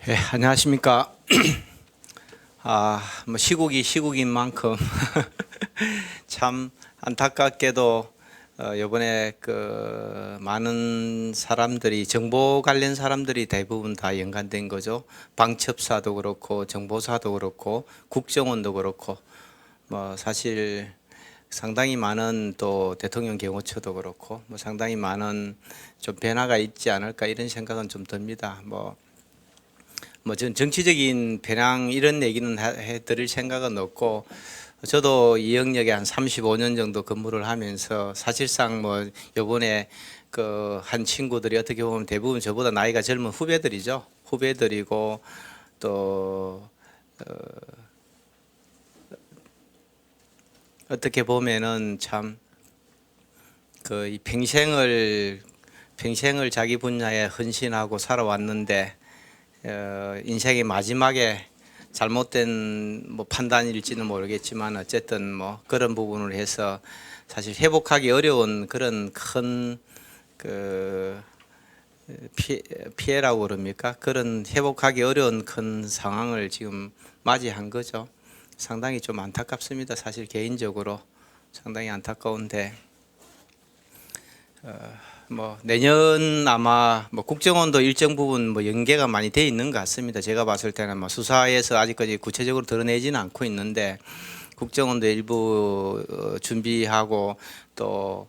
예, 안녕하십니까. 뭐 시국인 만큼 참 안타깝게도 이번에 그 많은 사람들이 정보 관련 사람들이 대부분 다 연관된 거죠. 방첩사도 그렇고 정보사도 그렇고 국정원도 그렇고 뭐 사실 상당히 많은 또 대통령 경호처도 그렇고 뭐 상당히 많은 좀 변화가 있지 않을까 이런 생각은 좀 듭니다. 전 정치적인 편향 이런 얘기는 해드릴 생각은 없고, 저도 이 영역에 한 35년 정도 근무를 하면서 사실상 뭐 요번에 그 한 친구들이 어떻게 보면 대부분 저보다 나이가 젊은 후배들이죠. 후배들이고 또 어떻게 보면은 참 그 이 평생을 자기 분야에 헌신하고 살아왔는데 인생의 마지막에 잘못된 뭐 판단일지는 모르겠지만 어쨌든 뭐 그런 부분을 해서 사실 회복하기 어려운 그런 큰 그 피해라고 그럽니까? 그런 회복하기 어려운 큰 상황을 지금 맞이한 거죠. 상당히 좀 안타깝습니다. 사실 개인적으로 상당히 안타까운데 뭐 내년 아마 뭐 국정원도 일정 부분 뭐 연계가 많이 돼 있는 것 같습니다. 제가 봤을 때는 뭐 수사에서 아직까지 구체적으로 드러내지는 않고 있는데 국정원도 일부 준비하고 또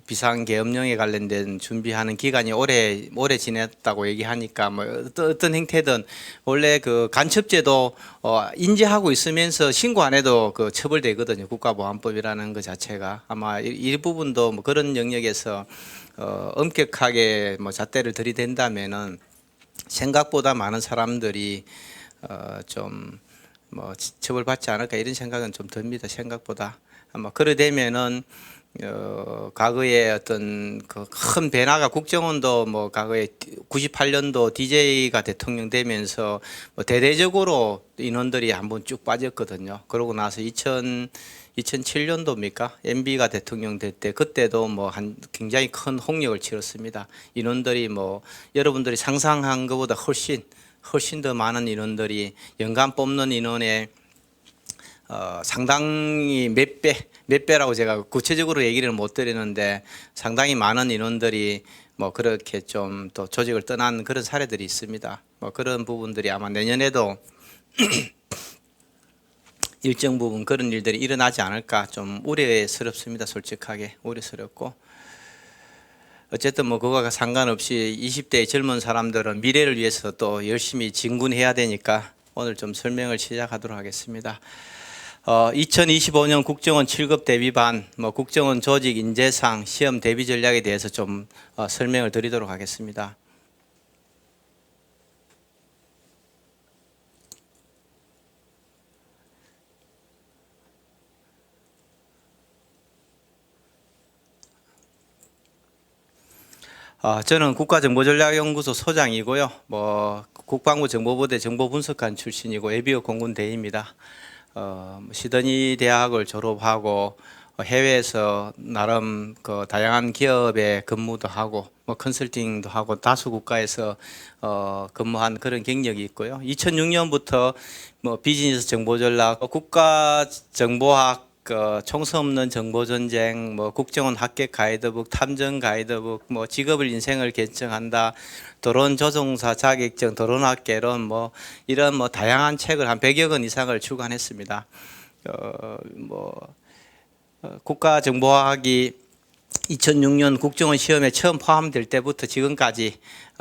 비상계엄령에 관련된 준비하는 기간이 오래 지냈다고 얘기하니까 뭐 어떤 형태든 원래 그 간첩죄도 인지하고 있으면서 신고 안 해도 그 처벌되거든요. 국가보안법이라는 것 자체가 아마 이 부분도 뭐 그런 영역에서 엄격하게 뭐 잣대를 들이댄다면은 생각보다 많은 사람들이 좀 뭐 처벌받지 않을까 이런 생각은 좀 듭니다. 생각보다 아마 그래 되면은 과거에 어떤 그 큰 변화가 국정원도 뭐 과거에 98년도 DJ가 대통령 되면서 뭐 대대적으로 인원들이 한번 쭉 빠졌거든요. 그러고 나서 2007년도입니까? MB가 대통령 될 때 그때도 뭐 한 굉장히 큰 홍역을 치렀습니다. 인원들이 뭐 여러분들이 상상한 것보다 훨씬 더 많은 인원들이 연간 뽑는 인원의 상당히 몇 배라고 제가 구체적으로 얘기를 못 드리는데 상당히 많은 인원들이 뭐 그렇게 좀 또 조직을 떠난 그런 사례들이 있습니다. 뭐 그런 부분들이 아마 내년에도 일정 부분 그런 일들이 일어나지 않을까 좀 우려스럽습니다. 솔직하게 우려스럽고 어쨌든 뭐 그거가 상관없이 20대의 젊은 사람들은 미래를 위해서 또 열심히 진군해야 되니까 오늘 좀 설명을 시작하도록 하겠습니다. 2025년 국정원 7급 대비반, 뭐 국정원 조직 인재상 시험 대비 전략에 대해서 좀 설명을 드리도록 하겠습니다. 저는 국가정보전략연구소 소장이고요. 뭐 국방부 정보부대 정보분석관 출신이고 예비역 공군대입니다. 시드니 대학을 졸업하고 해외에서 나름 그 다양한 기업에 근무도 하고 뭐 컨설팅도 하고 다수 국가에서 근무한 그런 경력이 있고요. 2006년부터 뭐 비즈니스 정보전략, 국가정보학 총수 없는 정보전쟁, 뭐 국정원 합격 가이드북, 탐정 가이드북, 뭐 직업을 인생을 결정한다, 드론 조종사 자격증, 드론학 개론, 뭐 이런 뭐 다양한 책을 한 100여 권 이상을 출간했습니다. 국가정보학이 2006년 국정원 시험에 처음 포함될 때부터 지금까지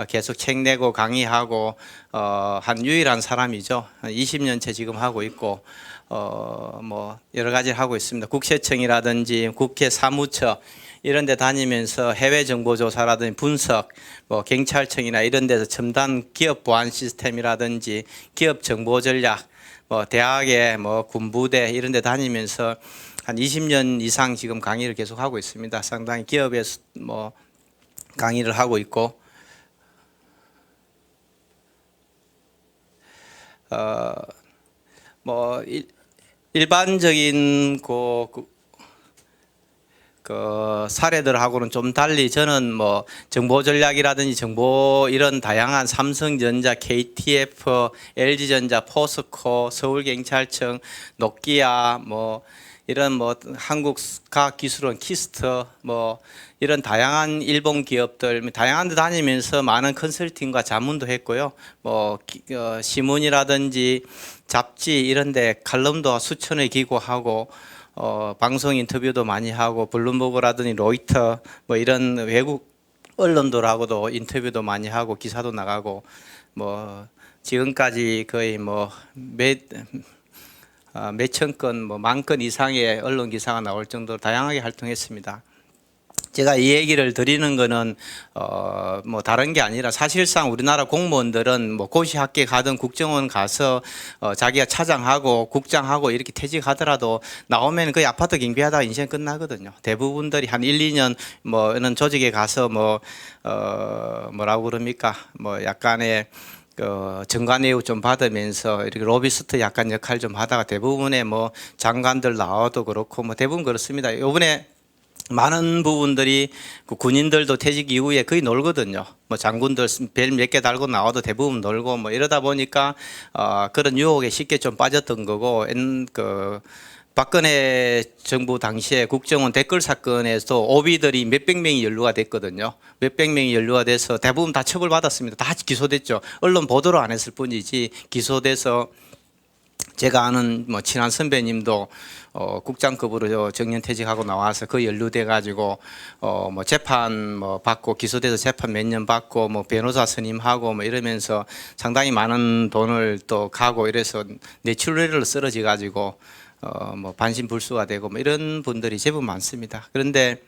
계속 책 내고 강의하고 한 유일한 사람이죠. 20년째 지금 하고 있고 뭐 여러 가지를 하고 있습니다. 국세청이라든지 국회 사무처 이런 데 다니면서 해외 정보 조사라든지 분석, 뭐 경찰청이나 이런 데서 첨단 기업 보안 시스템이라든지 기업 정보 전략, 뭐 대학에 뭐 군부대 이런 데 다니면서 한 20년 이상 지금 강의를 계속 하고 있습니다. 상당히 기업에서 뭐 강의를 하고 있고 뭐 일반적인 그 사례들하고는 좀 달리 저는 뭐 정보 전략이라든지 정보 이런 다양한 삼성전자, KTF, LG전자, 포스코, 서울경찰청, 노키아 뭐 이런 뭐 한국과학기술원, 키스트 뭐 이런 다양한 일본 기업들 다양한 데 다니면서 많은 컨설팅과 자문도 했고요. 뭐 신문이라든지 잡지 이런 데 칼럼도 수천회 기고하고 방송 인터뷰도 많이 하고 블룸버그라든지 로이터 뭐 이런 외국 언론들하고도 인터뷰도 많이 하고 기사도 나가고 뭐 지금까지 거의 뭐 몇천 건, 뭐 만 건 이상의 언론 기사가 나올 정도로 다양하게 활동했습니다. 제가 이 얘기를 드리는 거는 뭐 다른 게 아니라 사실상 우리나라 공무원들은 뭐 고시학교 가든 국정원 가서 자기가 차장하고 국장하고 이렇게 퇴직하더라도 나오면 거의 아파트 경비하다가 인생 끝나거든요. 대부분들이 한 1, 2년 뭐 이런 조직에 가서 뭐 뭐라고 그럽니까? 뭐 약간의 정관예우 좀 받으면서 이렇게 로비스트 약간 역할 좀 하다가 대부분의 뭐 장관들 나와도 그렇고 뭐 대부분 그렇습니다. 이번에 많은 부분들이 그 군인들도 퇴직 이후에 거의 놀거든요. 뭐 장군들 벨 몇 개 달고 나와도 대부분 놀고 뭐 이러다 보니까 그런 유혹에 쉽게 좀 빠졌던 거고 그 박근혜 정부 당시에 국정원 댓글 사건에서 오비들이 몇백 명이 연루가 됐거든요. 몇백 명이 연루가 돼서 대부분 다 처벌받았습니다. 다 기소됐죠. 언론 보도를 안 했을 뿐이지 기소돼서 제가 아는 뭐 친한 선배님도 국장급으로 정년퇴직하고 나와서 그 연루돼 가지고 뭐 재판 뭐 받고 기소돼서 재판 몇 년 받고 뭐 변호사 선임하고 뭐 이러면서 상당히 많은 돈을 또 가고 이래서 뇌출혈로 쓰러져 가지고 뭐 반신불수가 되고 뭐 이런 분들이 제법 많습니다. 그런데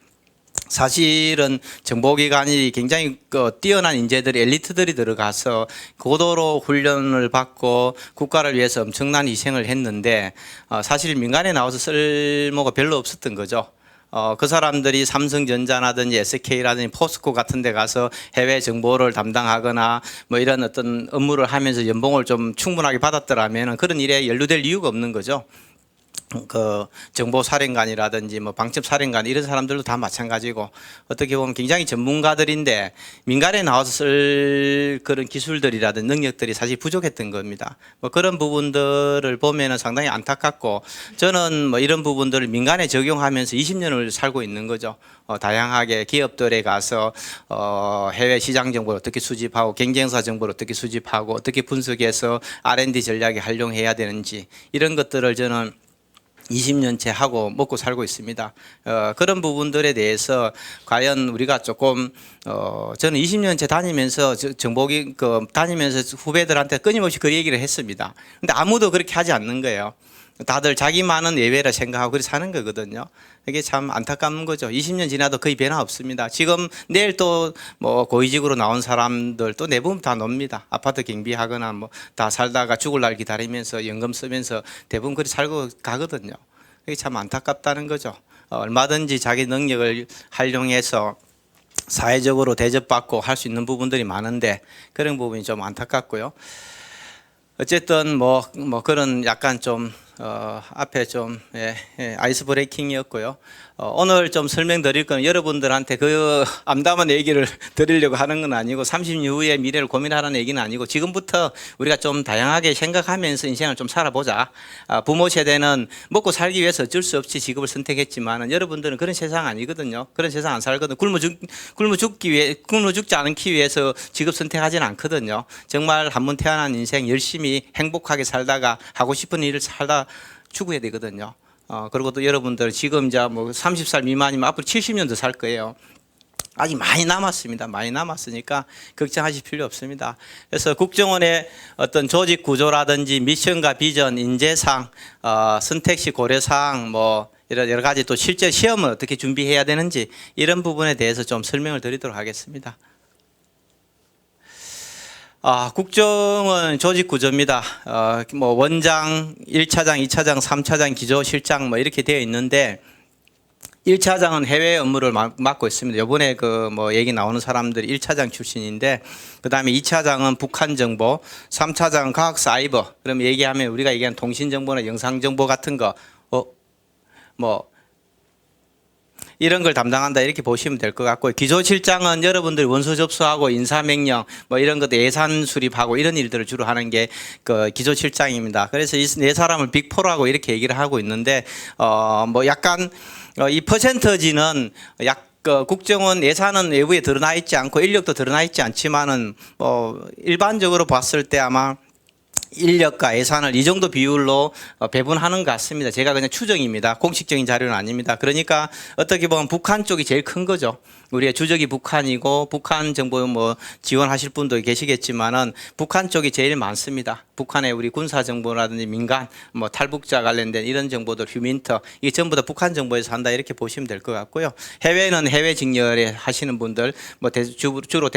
사실은 정보기관이 굉장히 뛰어난 인재들이 엘리트들이 들어가서 고도로 훈련을 받고 국가를 위해서 엄청난 희생을 했는데 사실 민간에 나와서 쓸모가 별로 없었던 거죠. 그 사람들이 삼성전자라든지 SK라든지 포스코 같은 데 가서 해외 정보를 담당하거나 뭐 이런 어떤 업무를 하면서 연봉을 좀 충분하게 받았더라면 그런 일에 연루될 이유가 없는 거죠. 그 정보사령관이라든지 뭐 방첩사령관 이런 사람들도 다 마찬가지고 어떻게 보면 굉장히 전문가들인데 민간에 나와서 쓸 그런 기술들이라든지 능력들이 사실 부족했던 겁니다. 뭐 그런 부분들을 보면은 상당히 안타깝고 저는 뭐 이런 부분들을 민간에 적용하면서 20년을 살고 있는 거죠. 다양하게 기업들에 가서 해외 시장 정보를 어떻게 수집하고 경쟁사 정보를 어떻게 수집하고 어떻게 분석해서 R&D 전략에 활용해야 되는지 이런 것들을 저는 20년째 하고 먹고 살고 있습니다. 그런 부분들에 대해서 과연 우리가 조금 저는 20년째 다니면서 정보기 다니면서 후배들한테 끊임없이 그 얘기를 했습니다. 근데 아무도 그렇게 하지 않는 거예요. 다들 자기만은 예외라 생각하고 그렇게 사는 거거든요. 이게 참 안타까운 거죠. 20년 지나도 거의 변화 없습니다. 지금 내일 또 뭐 고위직으로 나온 사람들 또 대부분 다 놉니다. 아파트 경비하거나 뭐 다 살다가 죽을 날 기다리면서 연금 쓰면서 대부분 그렇게 살고 가거든요. 이게 참 안타깝다는 거죠. 얼마든지 자기 능력을 활용해서 사회적으로 대접받고 할 수 있는 부분들이 많은데 그런 부분이 좀 안타깝고요. 어쨌든 뭐 그런 약간 좀 앞에 좀 아이스 브레이킹이었고요. 오늘 좀 설명드릴 건 여러분들한테 그 암담한 얘기를 드리려고 하는 건 아니고 30년 후의 미래를 고민하라는 얘기는 아니고 지금부터 우리가 좀 다양하게 생각하면서 인생을 좀 살아보자. 부모 세대는 먹고 살기 위해서 어쩔 수 없이 직업을 선택했지만 여러분들은 그런 세상 아니거든요. 그런 세상 안 살거든. 굶어 죽지 않기 위해서 직업 선택하지는 않거든요. 정말 한 번 태어난 인생 열심히 행복하게 살다가 하고 싶은 일을 살다 죽어야 되거든요. 그리고 또 여러분들 지금 이제 뭐 30살 미만이면 앞으로 70년 더 살 거예요. 아직 많이 남았습니다. 많이 남았으니까 걱정하실 필요 없습니다. 그래서 국정원의 어떤 조직 구조라든지 미션과 비전, 인재상, 선택시 고려사항 뭐 여러 가지 또 실제 시험을 어떻게 준비해야 되는지 이런 부분에 대해서 좀 설명을 드리도록 하겠습니다. 국정원 조직 구조입니다. 뭐 원장, 1차장, 2차장, 3차장, 기조실장 뭐 이렇게 되어 있는데 1차장은 해외 업무를 맡고 있습니다. 이번에 그 뭐 얘기 나오는 사람들이 1차장 출신인데 그다음에 2차장은 북한 정보, 3차장은 과학 사이버. 그럼 얘기하면 우리가 얘기하는 통신 정보나 영상 정보 같은 거 뭐 이런 걸 담당한다 이렇게 보시면 될 것 같고, 기조실장은 여러분들이 원서 접수하고 인사명령 뭐 이런 것도 예산 수립하고 이런 일들을 주로 하는 게 그 기조실장입니다. 그래서 이 네 사람을 빅4라고 이렇게 얘기를 하고 있는데 뭐 약간 이 퍼센터지는 국정원 예산은 외부에 드러나 있지 않고 인력도 드러나 있지 않지만은 일반적으로 봤을 때 아마 인력과 예산을 이 정도 비율로 배분하는 것 같습니다. 제가 그냥 추정입니다. 공식적인 자료는 아닙니다. 그러니까 어떻게 보면 북한 쪽이 제일 큰 거죠. 우리의 주적이 북한이고 북한 정보 뭐 지원하실 분도 계시겠지만은 북한 쪽이 제일 많습니다. 북한의 우리 군사 정보라든지 민간 뭐 탈북자 관련된 이런 정보들 휴민터 이게 전부 다 북한 정보에서 한다 이렇게 보시면 될 것 같고요. 해외는 해외 직렬에 하시는 분들 뭐 주로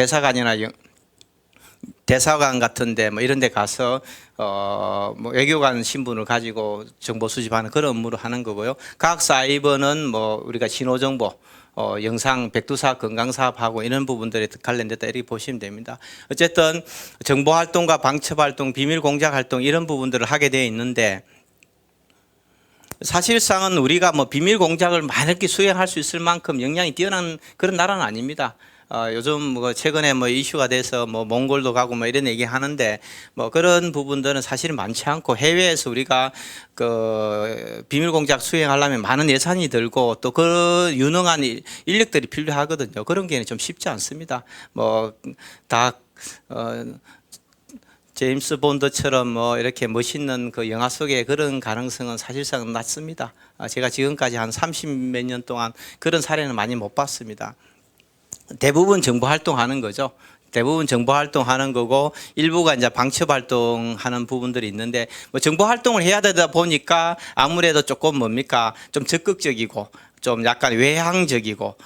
대사관 같은데 뭐 이런 데 가서 뭐 외교관 신분을 가지고 정보 수집하는 그런 업무를 하는 거고요. 각 사이버는 뭐 우리가 신호 정보 영상 백두사 건강사업하고 이런 부분들에 관련됐다 이렇게 보시면 됩니다. 어쨌든 정보 활동과 방첩 활동, 비밀 공작 활동 이런 부분들을 하게 되어 있는데, 사실상은 우리가 뭐 비밀 공작을 많이 수행할 수 있을 만큼 역량이 뛰어난 그런 나라는 아닙니다. 요즘 뭐 최근에 뭐 이슈가 돼서 뭐 몽골도 가고 뭐 이런 얘기 하는데 뭐 그런 부분들은 사실 많지 않고, 해외에서 우리가 그 비밀 공작 수행하려면 많은 예산이 들고 또 그 유능한 인력들이 필요하거든요. 그런 게 좀 쉽지 않습니다. 뭐 다 제임스 본드처럼 뭐 이렇게 멋있는 그 영화 속의 그런 가능성은 사실상 낮습니다. 제가 지금까지 한 30몇 년 동안 그런 사례는 많이 못 봤습니다. 대부분 정보 활동하는 거죠. 대부분 정보 활동하는 거고 일부가 이제 방첩 활동하는 부분들이 있는데, 뭐 정보 활동을 해야 되다 보니까 아무래도 조금 뭡니까 좀 적극적이고 좀 약간 외향적이고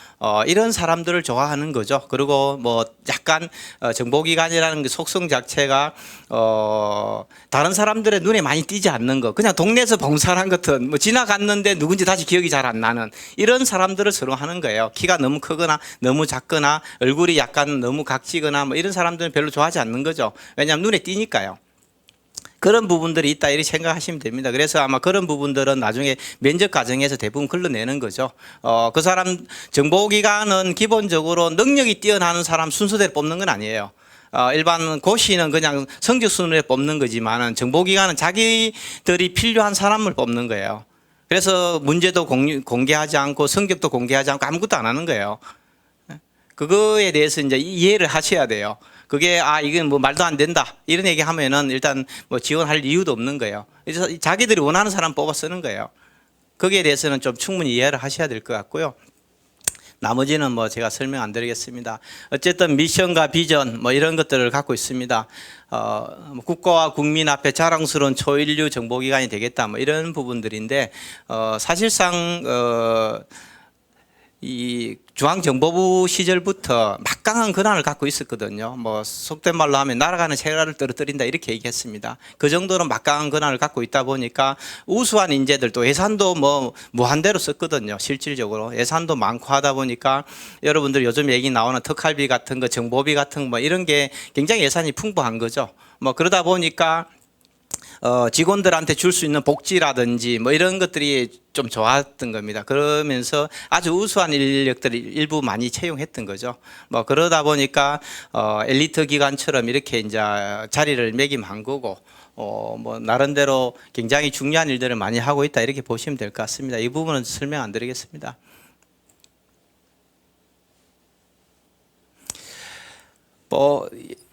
이런 사람들을 좋아하는 거죠. 그리고 뭐 약간 정보기관이라는 그 속성 자체가 다른 사람들의 눈에 많이 띄지 않는 거, 그냥 동네에서 본 사람 같은 뭐 지나갔는데 누군지 다시 기억이 잘 안 나는 이런 사람들을 서로 하는 거예요. 키가 너무 크거나 너무 작거나 얼굴이 약간 너무 각지거나 뭐 이런 사람들은 별로 좋아하지 않는 거죠. 왜냐하면 눈에 띄니까요. 그런 부분들이 있다 이렇게 생각하시면 됩니다. 그래서 아마 그런 부분들은 나중에 면접 과정에서 대부분 걸러내는 거죠. 그 사람 정보기관은 기본적으로 능력이 뛰어나는 사람 순서대로 뽑는 건 아니에요. 일반 고시는 그냥 성적 순으로 뽑는 거지만은 정보기관은 자기들이 필요한 사람을 뽑는 거예요. 그래서 문제도 공개하지 않고 성적도 공개하지 않고 아무것도 안 하는 거예요. 그거에 대해서 이제 이해를 하셔야 돼요. 그게 이건 뭐 말도 안 된다 이런 얘기 하면은 일단 뭐 지원할 이유도 없는 거예요. 그래서 자기들이 원하는 사람 뽑아 쓰는 거예요. 거기에 대해서는 좀 충분히 이해를 하셔야 될 것 같고요. 나머지는 뭐 제가 설명 안 드리겠습니다. 어쨌든 미션과 비전 뭐 이런 것들을 갖고 있습니다. 국가와 국민 앞에 자랑스러운 초일류 정보기관이 되겠다 뭐 이런 부분들인데, 사실상 이 중앙정보부 시절부터 막강한 권한을 갖고 있었거든요. 뭐 속된 말로 하면 날아가는 새알을 떨어뜨린다 이렇게 얘기했습니다. 그 정도로 막강한 권한을 갖고 있다 보니까 우수한 인재들, 또 예산도 뭐 무한대로 썼거든요. 실질적으로 예산도 많고 하다 보니까 여러분들 요즘 얘기 나오는 특활비 같은 거, 정보비 같은 거 뭐 이런 게 굉장히 예산이 풍부한 거죠. 뭐 그러다 보니까 직원들한테 줄 수 있는 복지라든지 뭐 이런 것들이 좀 좋았던 겁니다. 그러면서 아주 우수한 인력들을 일부 많이 채용했던 거죠. 뭐 그러다 보니까 엘리트 기관처럼 이렇게 이제 자리를 매김한 거고, 뭐 나름대로 굉장히 중요한 일들을 많이 하고 있다 이렇게 보시면 될 것 같습니다. 이 부분은 설명 안 드리겠습니다.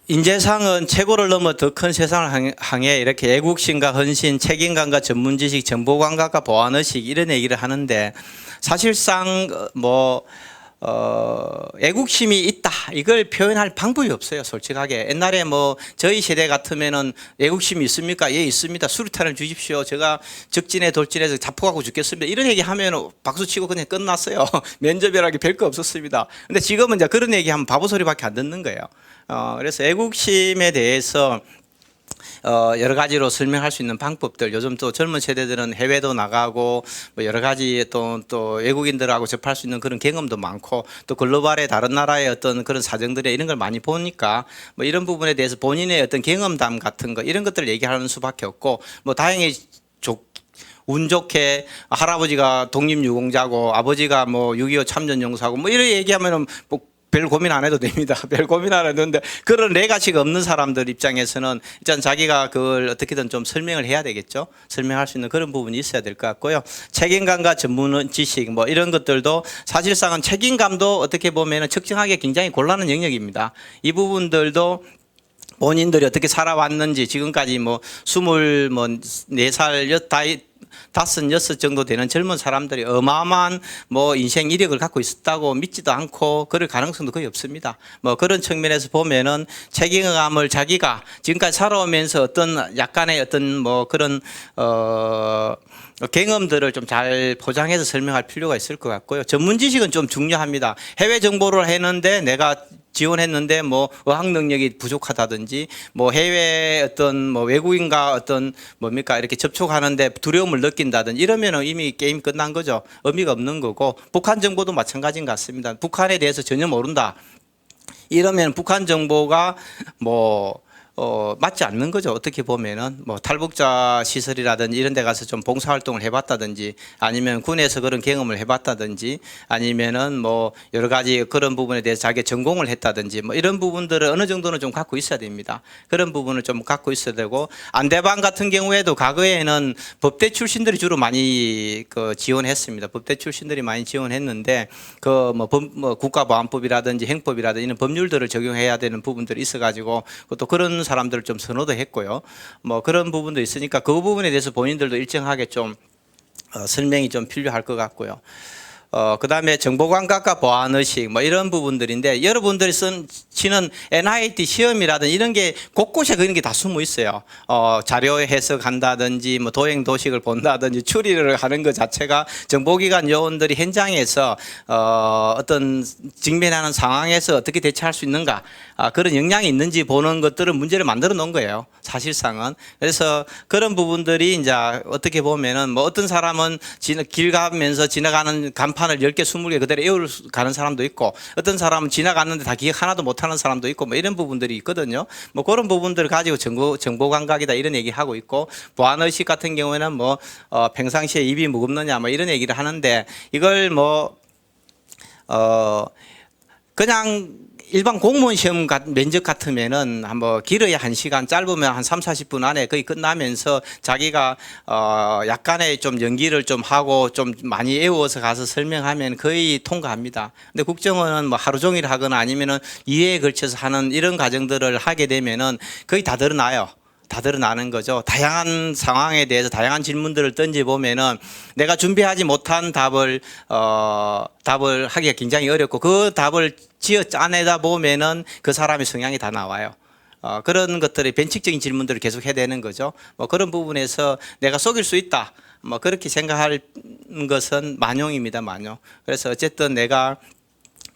인재상은 최고를 넘어 더 큰 세상을 향해 이렇게 애국심과 헌신, 책임감과 전문지식, 정보감각과 보안의식 이런 얘기를 하는데, 사실상 애국심이 있다 이걸 표현할 방법이 없어요. 솔직하게 옛날에 뭐 저희 세대 같으면은 애국심이 있습니까? 예, 있습니다. 수류탄을 주십시오. 제가 적진에 돌진해서 자포하고 죽겠습니다. 이런 얘기 하면 박수 치고 그냥 끝났어요. 면접이라는 게 별거 없었습니다. 근데 지금은 이제 그런 얘기 하면 바보 소리밖에 안 듣는 거예요. 그래서 애국심에 대해서 여러 가지로 설명할 수 있는 방법들, 요즘 또 젊은 세대들은 해외도 나가고 뭐 여러 가지 또 외국인들하고 접할 수 있는 그런 경험도 많고 또 글로벌의 다른 나라의 어떤 그런 사정들에 이런 걸 많이 보니까 뭐 이런 부분에 대해서 본인의 어떤 경험담 같은 거 이런 것들을 얘기하는 수밖에 없고, 뭐 다행히 운 좋게 할아버지가 독립유공자고 아버지가 뭐 6.25 참전용사고 뭐 이런 얘기하면은 뭐 별 고민 안 해도 됩니다. 별 고민 안 해도 되는데 그런 레가시가 없는 사람들 입장에서는 일단 자기가 그걸 어떻게든 좀 설명을 해야 되겠죠. 설명할 수 있는 그런 부분이 있어야 될 것 같고요. 책임감과 전문 지식 뭐 이런 것들도 사실상은 책임감도 어떻게 보면 측정하기 굉장히 곤란한 영역입니다. 이 부분들도 본인들이 어떻게 살아왔는지 지금까지 뭐 24살, 다섯, 여섯 정도 되는 젊은 사람들이 어마어마한 뭐 인생 이력을 갖고 있었다고 믿지도 않고 그럴 가능성도 거의 없습니다. 뭐 그런 측면에서 보면은 책임감을 자기가 지금까지 살아오면서 어떤 약간의 어떤 뭐 그런 경험들을 좀 잘 포장해서 설명할 필요가 있을 것 같고요. 전문 지식은 좀 중요합니다. 해외 정보를 했는데 내가 지원했는데 뭐 어학 능력이 부족하다든지 뭐 해외 어떤 뭐 외국인과 어떤 뭡니까 이렇게 접촉하는데 두려움을 느낀다든지 이러면은 이미 게임 끝난 거죠. 의미가 없는 거고 북한 정보도 마찬가지인 것 같습니다. 북한에 대해서 전혀 모른다. 이러면 북한 정보가 맞지 않는 거죠. 어떻게 보면은 뭐 탈북자 시설이라든지 이런 데 가서 좀 봉사활동을 해봤다든지 아니면 군에서 그런 경험을 해봤다든지 아니면은 뭐 여러 가지 그런 부분에 대해서 자기 전공을 했다든지 뭐 이런 부분들을 어느 정도는 좀 갖고 있어야 됩니다. 그런 부분을 좀 갖고 있어야 되고 안대방 같은 경우에도 과거에는 법대 출신들이 주로 많이 지원했습니다. 법대 출신들이 많이 지원했는데 뭐 국가보안법이라든지 행법이라든지 이런 법률들을 적용해야 되는 부분들이 있어가지고 또 그런 사람들을 좀 선호도 했고요. 뭐 그런 부분도 있으니까 그 부분에 대해서 본인들도 일정하게 좀 설명이 좀 필요할 것 같고요. 그다음에 정보감각과 보안의식 뭐 이런 부분들인데 여러분들이 치는 NIT 시험이라든지 이런 게 곳곳에 그런 게 다 숨어 있어요. 자료 해석한다든지 뭐 도형 도식을 본다든지 추리를 하는 것 자체가 정보기관 요원들이 현장에서 어떤 직면하는 상황에서 어떻게 대처할 수 있는가 그런 역량이 있는지 보는 것들은 문제를 만들어 놓은 거예요. 사실상은. 그래서 그런 부분들이 이제 어떻게 보면은 뭐 어떤 사람은 길 가면서 지나가는 간판을 10개, 20개 그대로 외우러 가는 사람도 있고 어떤 사람은 지나갔는데 다 기억 하나도 못하는 사람도 있고 뭐 이런 부분들이 있거든요. 뭐 그런 부분들을 가지고 정보 감각이다 이런 얘기 하고 있고 보안의식 같은 경우에는 뭐 평상시에 입이 무겁느냐 뭐 이런 얘기를 하는데 이걸 그냥 일반 공무원 시험 면접 같으면은 한번 길어야 1시간 짧으면 한 3, 40분 안에 거의 끝나면서 자기가 약간의 좀 연기를 좀 하고 좀 많이 외워서 가서 설명하면 거의 통과합니다. 근데 국정원은 뭐 하루 종일 하거나 아니면은 2회에 걸쳐서 하는 이런 과정들을 하게 되면은 거의 다 드러나요. 다 드러나는 거죠. 다양한 상황에 대해서 다양한 질문들을 던져보면은 내가 준비하지 못한 답을 하기가 굉장히 어렵고 그 답을 지어 짜내다 보면은 그 사람의 성향이 다 나와요. 그런 것들이 변칙적인 질문들을 계속 해야 되는 거죠. 뭐 그런 부분에서 내가 속일 수 있다. 뭐 그렇게 생각할 것은 만용입니다. 만용. 그래서 어쨌든 내가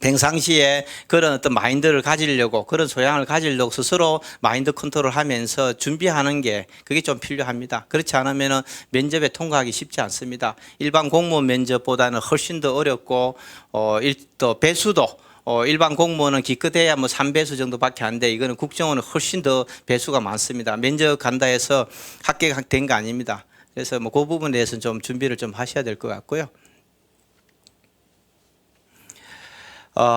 평상시에 그런 어떤 마인드를 가지려고 그런 소양을 가지려고 스스로 마인드 컨트롤 하면서 준비하는 게 그게 좀 필요합니다. 그렇지 않으면 면접에 통과하기 쉽지 않습니다. 일반 공무원 면접보다는 훨씬 더 어렵고 또 배수도 일반 공무원은 기껏해야 뭐 3배수 정도밖에 안 돼. 이거는 국정원은 훨씬 더 배수가 많습니다. 면접 간다 해서 합격된 거 아닙니다. 그래서 뭐 그 부분에 대해서는 좀 준비를 좀 하셔야 될 것 같고요.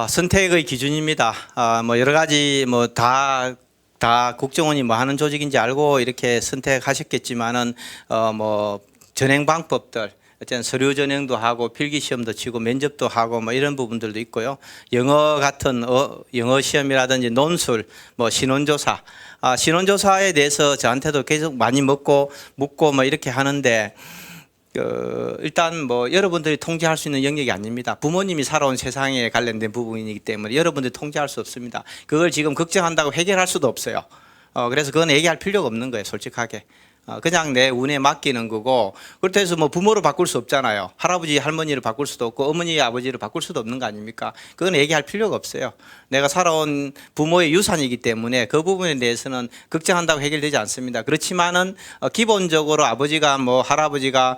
선택의 기준입니다. 뭐 여러 가지 뭐 다 국정원이 뭐 하는 조직인지 알고 이렇게 선택하셨겠지만은 뭐 전행 방법들 어쨌든 서류 전형도 하고 필기 시험도 치고 면접도 하고 뭐 이런 부분들도 있고요. 영어 같은 영어 시험이라든지 논술, 뭐 신원조사, 신원조사에 대해서 저한테도 계속 많이 묻고 뭐 이렇게 하는데. 일단 뭐 여러분들이 통제할 수 있는 영역이 아닙니다. 부모님이 살아온 세상에 관련된 부분이기 때문에 여러분들이 통제할 수 없습니다. 그걸 지금 걱정한다고 해결할 수도 없어요. 그래서 그건 얘기할 필요가 없는 거예요, 솔직하게. 그냥 내 운에 맡기는 거고 그렇다고 해서 뭐 부모를 바꿀 수 없잖아요. 할아버지 할머니를 바꿀 수도 없고 어머니 아버지를 바꿀 수도 없는 거 아닙니까? 그건 얘기할 필요가 없어요. 내가 살아온 부모의 유산이기 때문에 그 부분에 대해서는 걱정한다고 해결되지 않습니다. 그렇지만은 기본적으로 아버지가 뭐 할아버지가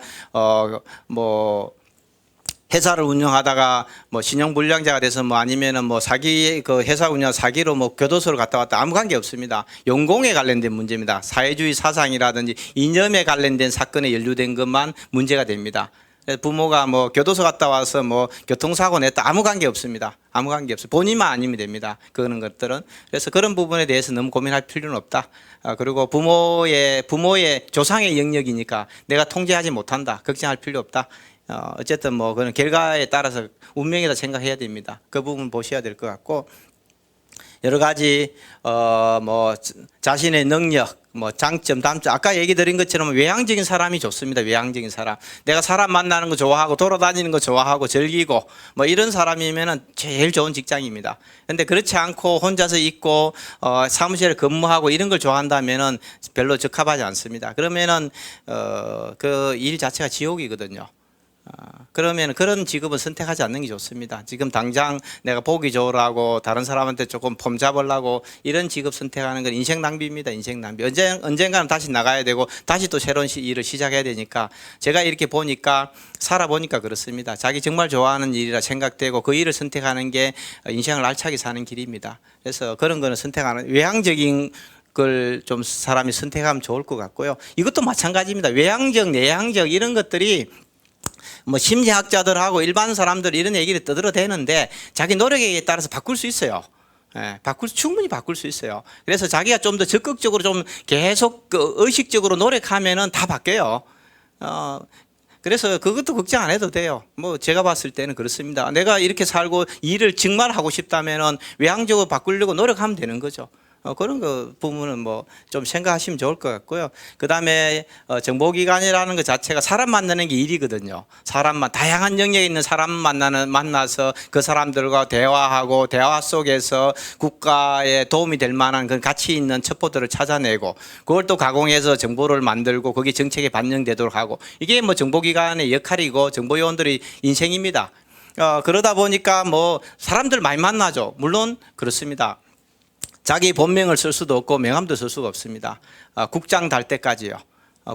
회사를 운영하다가 뭐 신용불량자가 돼서 뭐 아니면은 뭐 사기 그 회사 운영 사기로 뭐 교도소를 갔다 왔다 아무 관계 없습니다. 연공에 관련된 문제입니다. 사회주의 사상이라든지 이념에 관련된 사건에 연루된 것만 문제가 됩니다. 부모가 뭐 교도소 갔다 와서 뭐 교통사고 냈다 아무 관계 없습니다. 아무 관계 없어요. 본인만 아니면 됩니다. 그런 것들은. 그래서 그런 부분에 대해서 너무 고민할 필요는 없다. 그리고 부모의 조상의 영역이니까 내가 통제하지 못한다. 걱정할 필요 없다. 어쨌든 뭐 그런 결과에 따라서 운명이다 생각해야 됩니다. 그 부분 보셔야 될 것 같고 여러 가지 뭐 자신의 능력, 뭐 장점, 단점 아까 얘기 드린 것처럼 외향적인 사람이 좋습니다. 외향적인 사람. 내가 사람 만나는 거 좋아하고 돌아다니는 거 좋아하고 즐기고 뭐 이런 사람이면은 제일 좋은 직장입니다. 근데 그렇지 않고 혼자서 있고 사무실에 근무하고 이런 걸 좋아한다면은 별로 적합하지 않습니다. 그러면은 그 일 자체가 지옥이거든요. 그러면 그런 직업은 선택하지 않는 게 좋습니다. 지금 당장 내가 보기 좋으라고 다른 사람한테 조금 폼 잡으려고 이런 직업 선택하는 건 인생 낭비입니다. 인생 낭비. 언젠가는 다시 나가야 되고 다시 또 새로운 일을 시작해야 되니까 제가 이렇게 보니까 살아보니까 그렇습니다. 자기 정말 좋아하는 일이라 생각되고 그 일을 선택하는 게 인생을 알차게 사는 길입니다. 그래서 그런 거는 선택하는 외향적인 걸 좀 사람이 선택하면 좋을 것 같고요. 이것도 마찬가지입니다. 외향적, 내향적 이런 것들이 뭐 심리학자들하고 일반 사람들 이런 얘기를 떠들어대는데 자기 노력에 따라서 바꿀 수 있어요. 충분히 바꿀 수 있어요. 그래서 자기가 좀 더 적극적으로 좀 계속 의식적으로 노력하면은 다 바뀌어요. 그래서 그것도 걱정 안 해도 돼요. 뭐 제가 봤을 때는 그렇습니다. 내가 이렇게 살고 일을 정말 하고 싶다면은 외향적으로 바꾸려고 노력하면 되는 거죠. 그런 거 부분은 뭐 좀 생각하시면 좋을 것 같고요. 그 다음에 정보기관이라는 것 자체가 사람 만나는 게 일이거든요. 다양한 영역에 있는 사람 만나서 그 사람들과 대화하고 대화 속에서 국가에 도움이 될 만한 그 가치 있는 첩보들을 찾아내고 그걸 또 가공해서 정보를 만들고 그게 정책에 반영되도록 하고 이게 뭐 정보기관의 역할이고 정보요원들의 인생입니다. 그러다 보니까 뭐 사람들 많이 만나죠. 물론 그렇습니다. 자기 본명을 쓸 수도 없고 명함도 쓸 수가 없습니다. 국장 달 때까지요.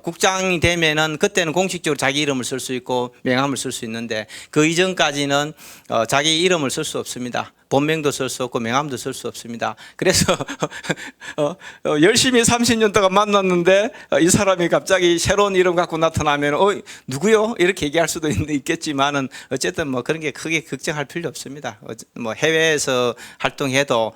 국장이 되면은 그때는 공식적으로 자기 이름을 쓸 수 있고 명함을 쓸 수 있는데 그 이전까지는 자기 이름을 쓸 수 없습니다. 본명도 쓸 수 없고 명함도 쓸 수 없습니다. 그래서 열심히 30년 동안 만났는데 이 사람이 갑자기 새로운 이름 갖고 나타나면 누구요? 이렇게 얘기할 수도 있겠지만은 어쨌든 뭐 그런 게 크게 걱정할 필요 없습니다. 뭐 해외에서 활동해도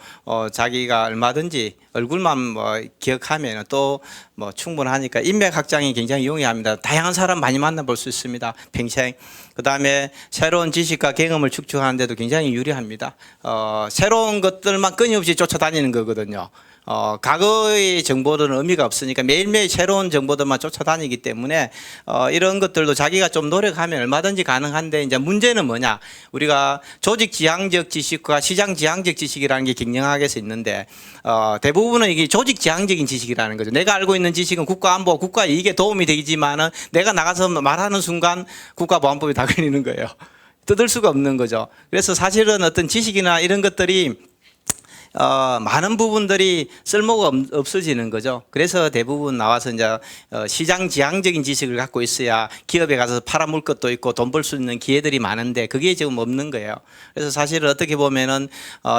자기가 얼마든지 얼굴만 뭐 기억하면 또 뭐 충분하니까 인맥 확장이 굉장히 용이합니다. 다양한 사람 많이 만나볼 수 있습니다. 평생. 그 다음에 새로운 지식과 경험을 축적하는 데도 굉장히 유리합니다. 새로운 것들만 끊임없이 쫓아다니는 거거든요. 과거의 정보들은 의미가 없으니까 매일매일 새로운 정보들만 쫓아다니기 때문에 이런 것들도 자기가 좀 노력하면 얼마든지 가능한데 이제 문제는 뭐냐? 우리가 조직 지향적 지식과 시장 지향적 지식이라는 게 격령학에서 있는데 대부분은 이게 조직 지향적인 지식이라는 거죠. 내가 알고 있는 지식은 국가 안보, 국가 이익에 도움이 되지만은 내가 나가서 말하는 순간 국가보안법이 다 걸리는 거예요. 뜯을 수가 없는 거죠. 그래서 사실은 어떤 지식이나 이런 것들이 많은 부분들이 쓸모가 없어지는 거죠. 그래서 대부분 나와서 이제 시장 지향적인 지식을 갖고 있어야 기업에 가서 팔아물 것도 있고 돈 벌 수 있는 기회들이 많은데 그게 지금 없는 거예요. 그래서 사실은 어떻게 보면은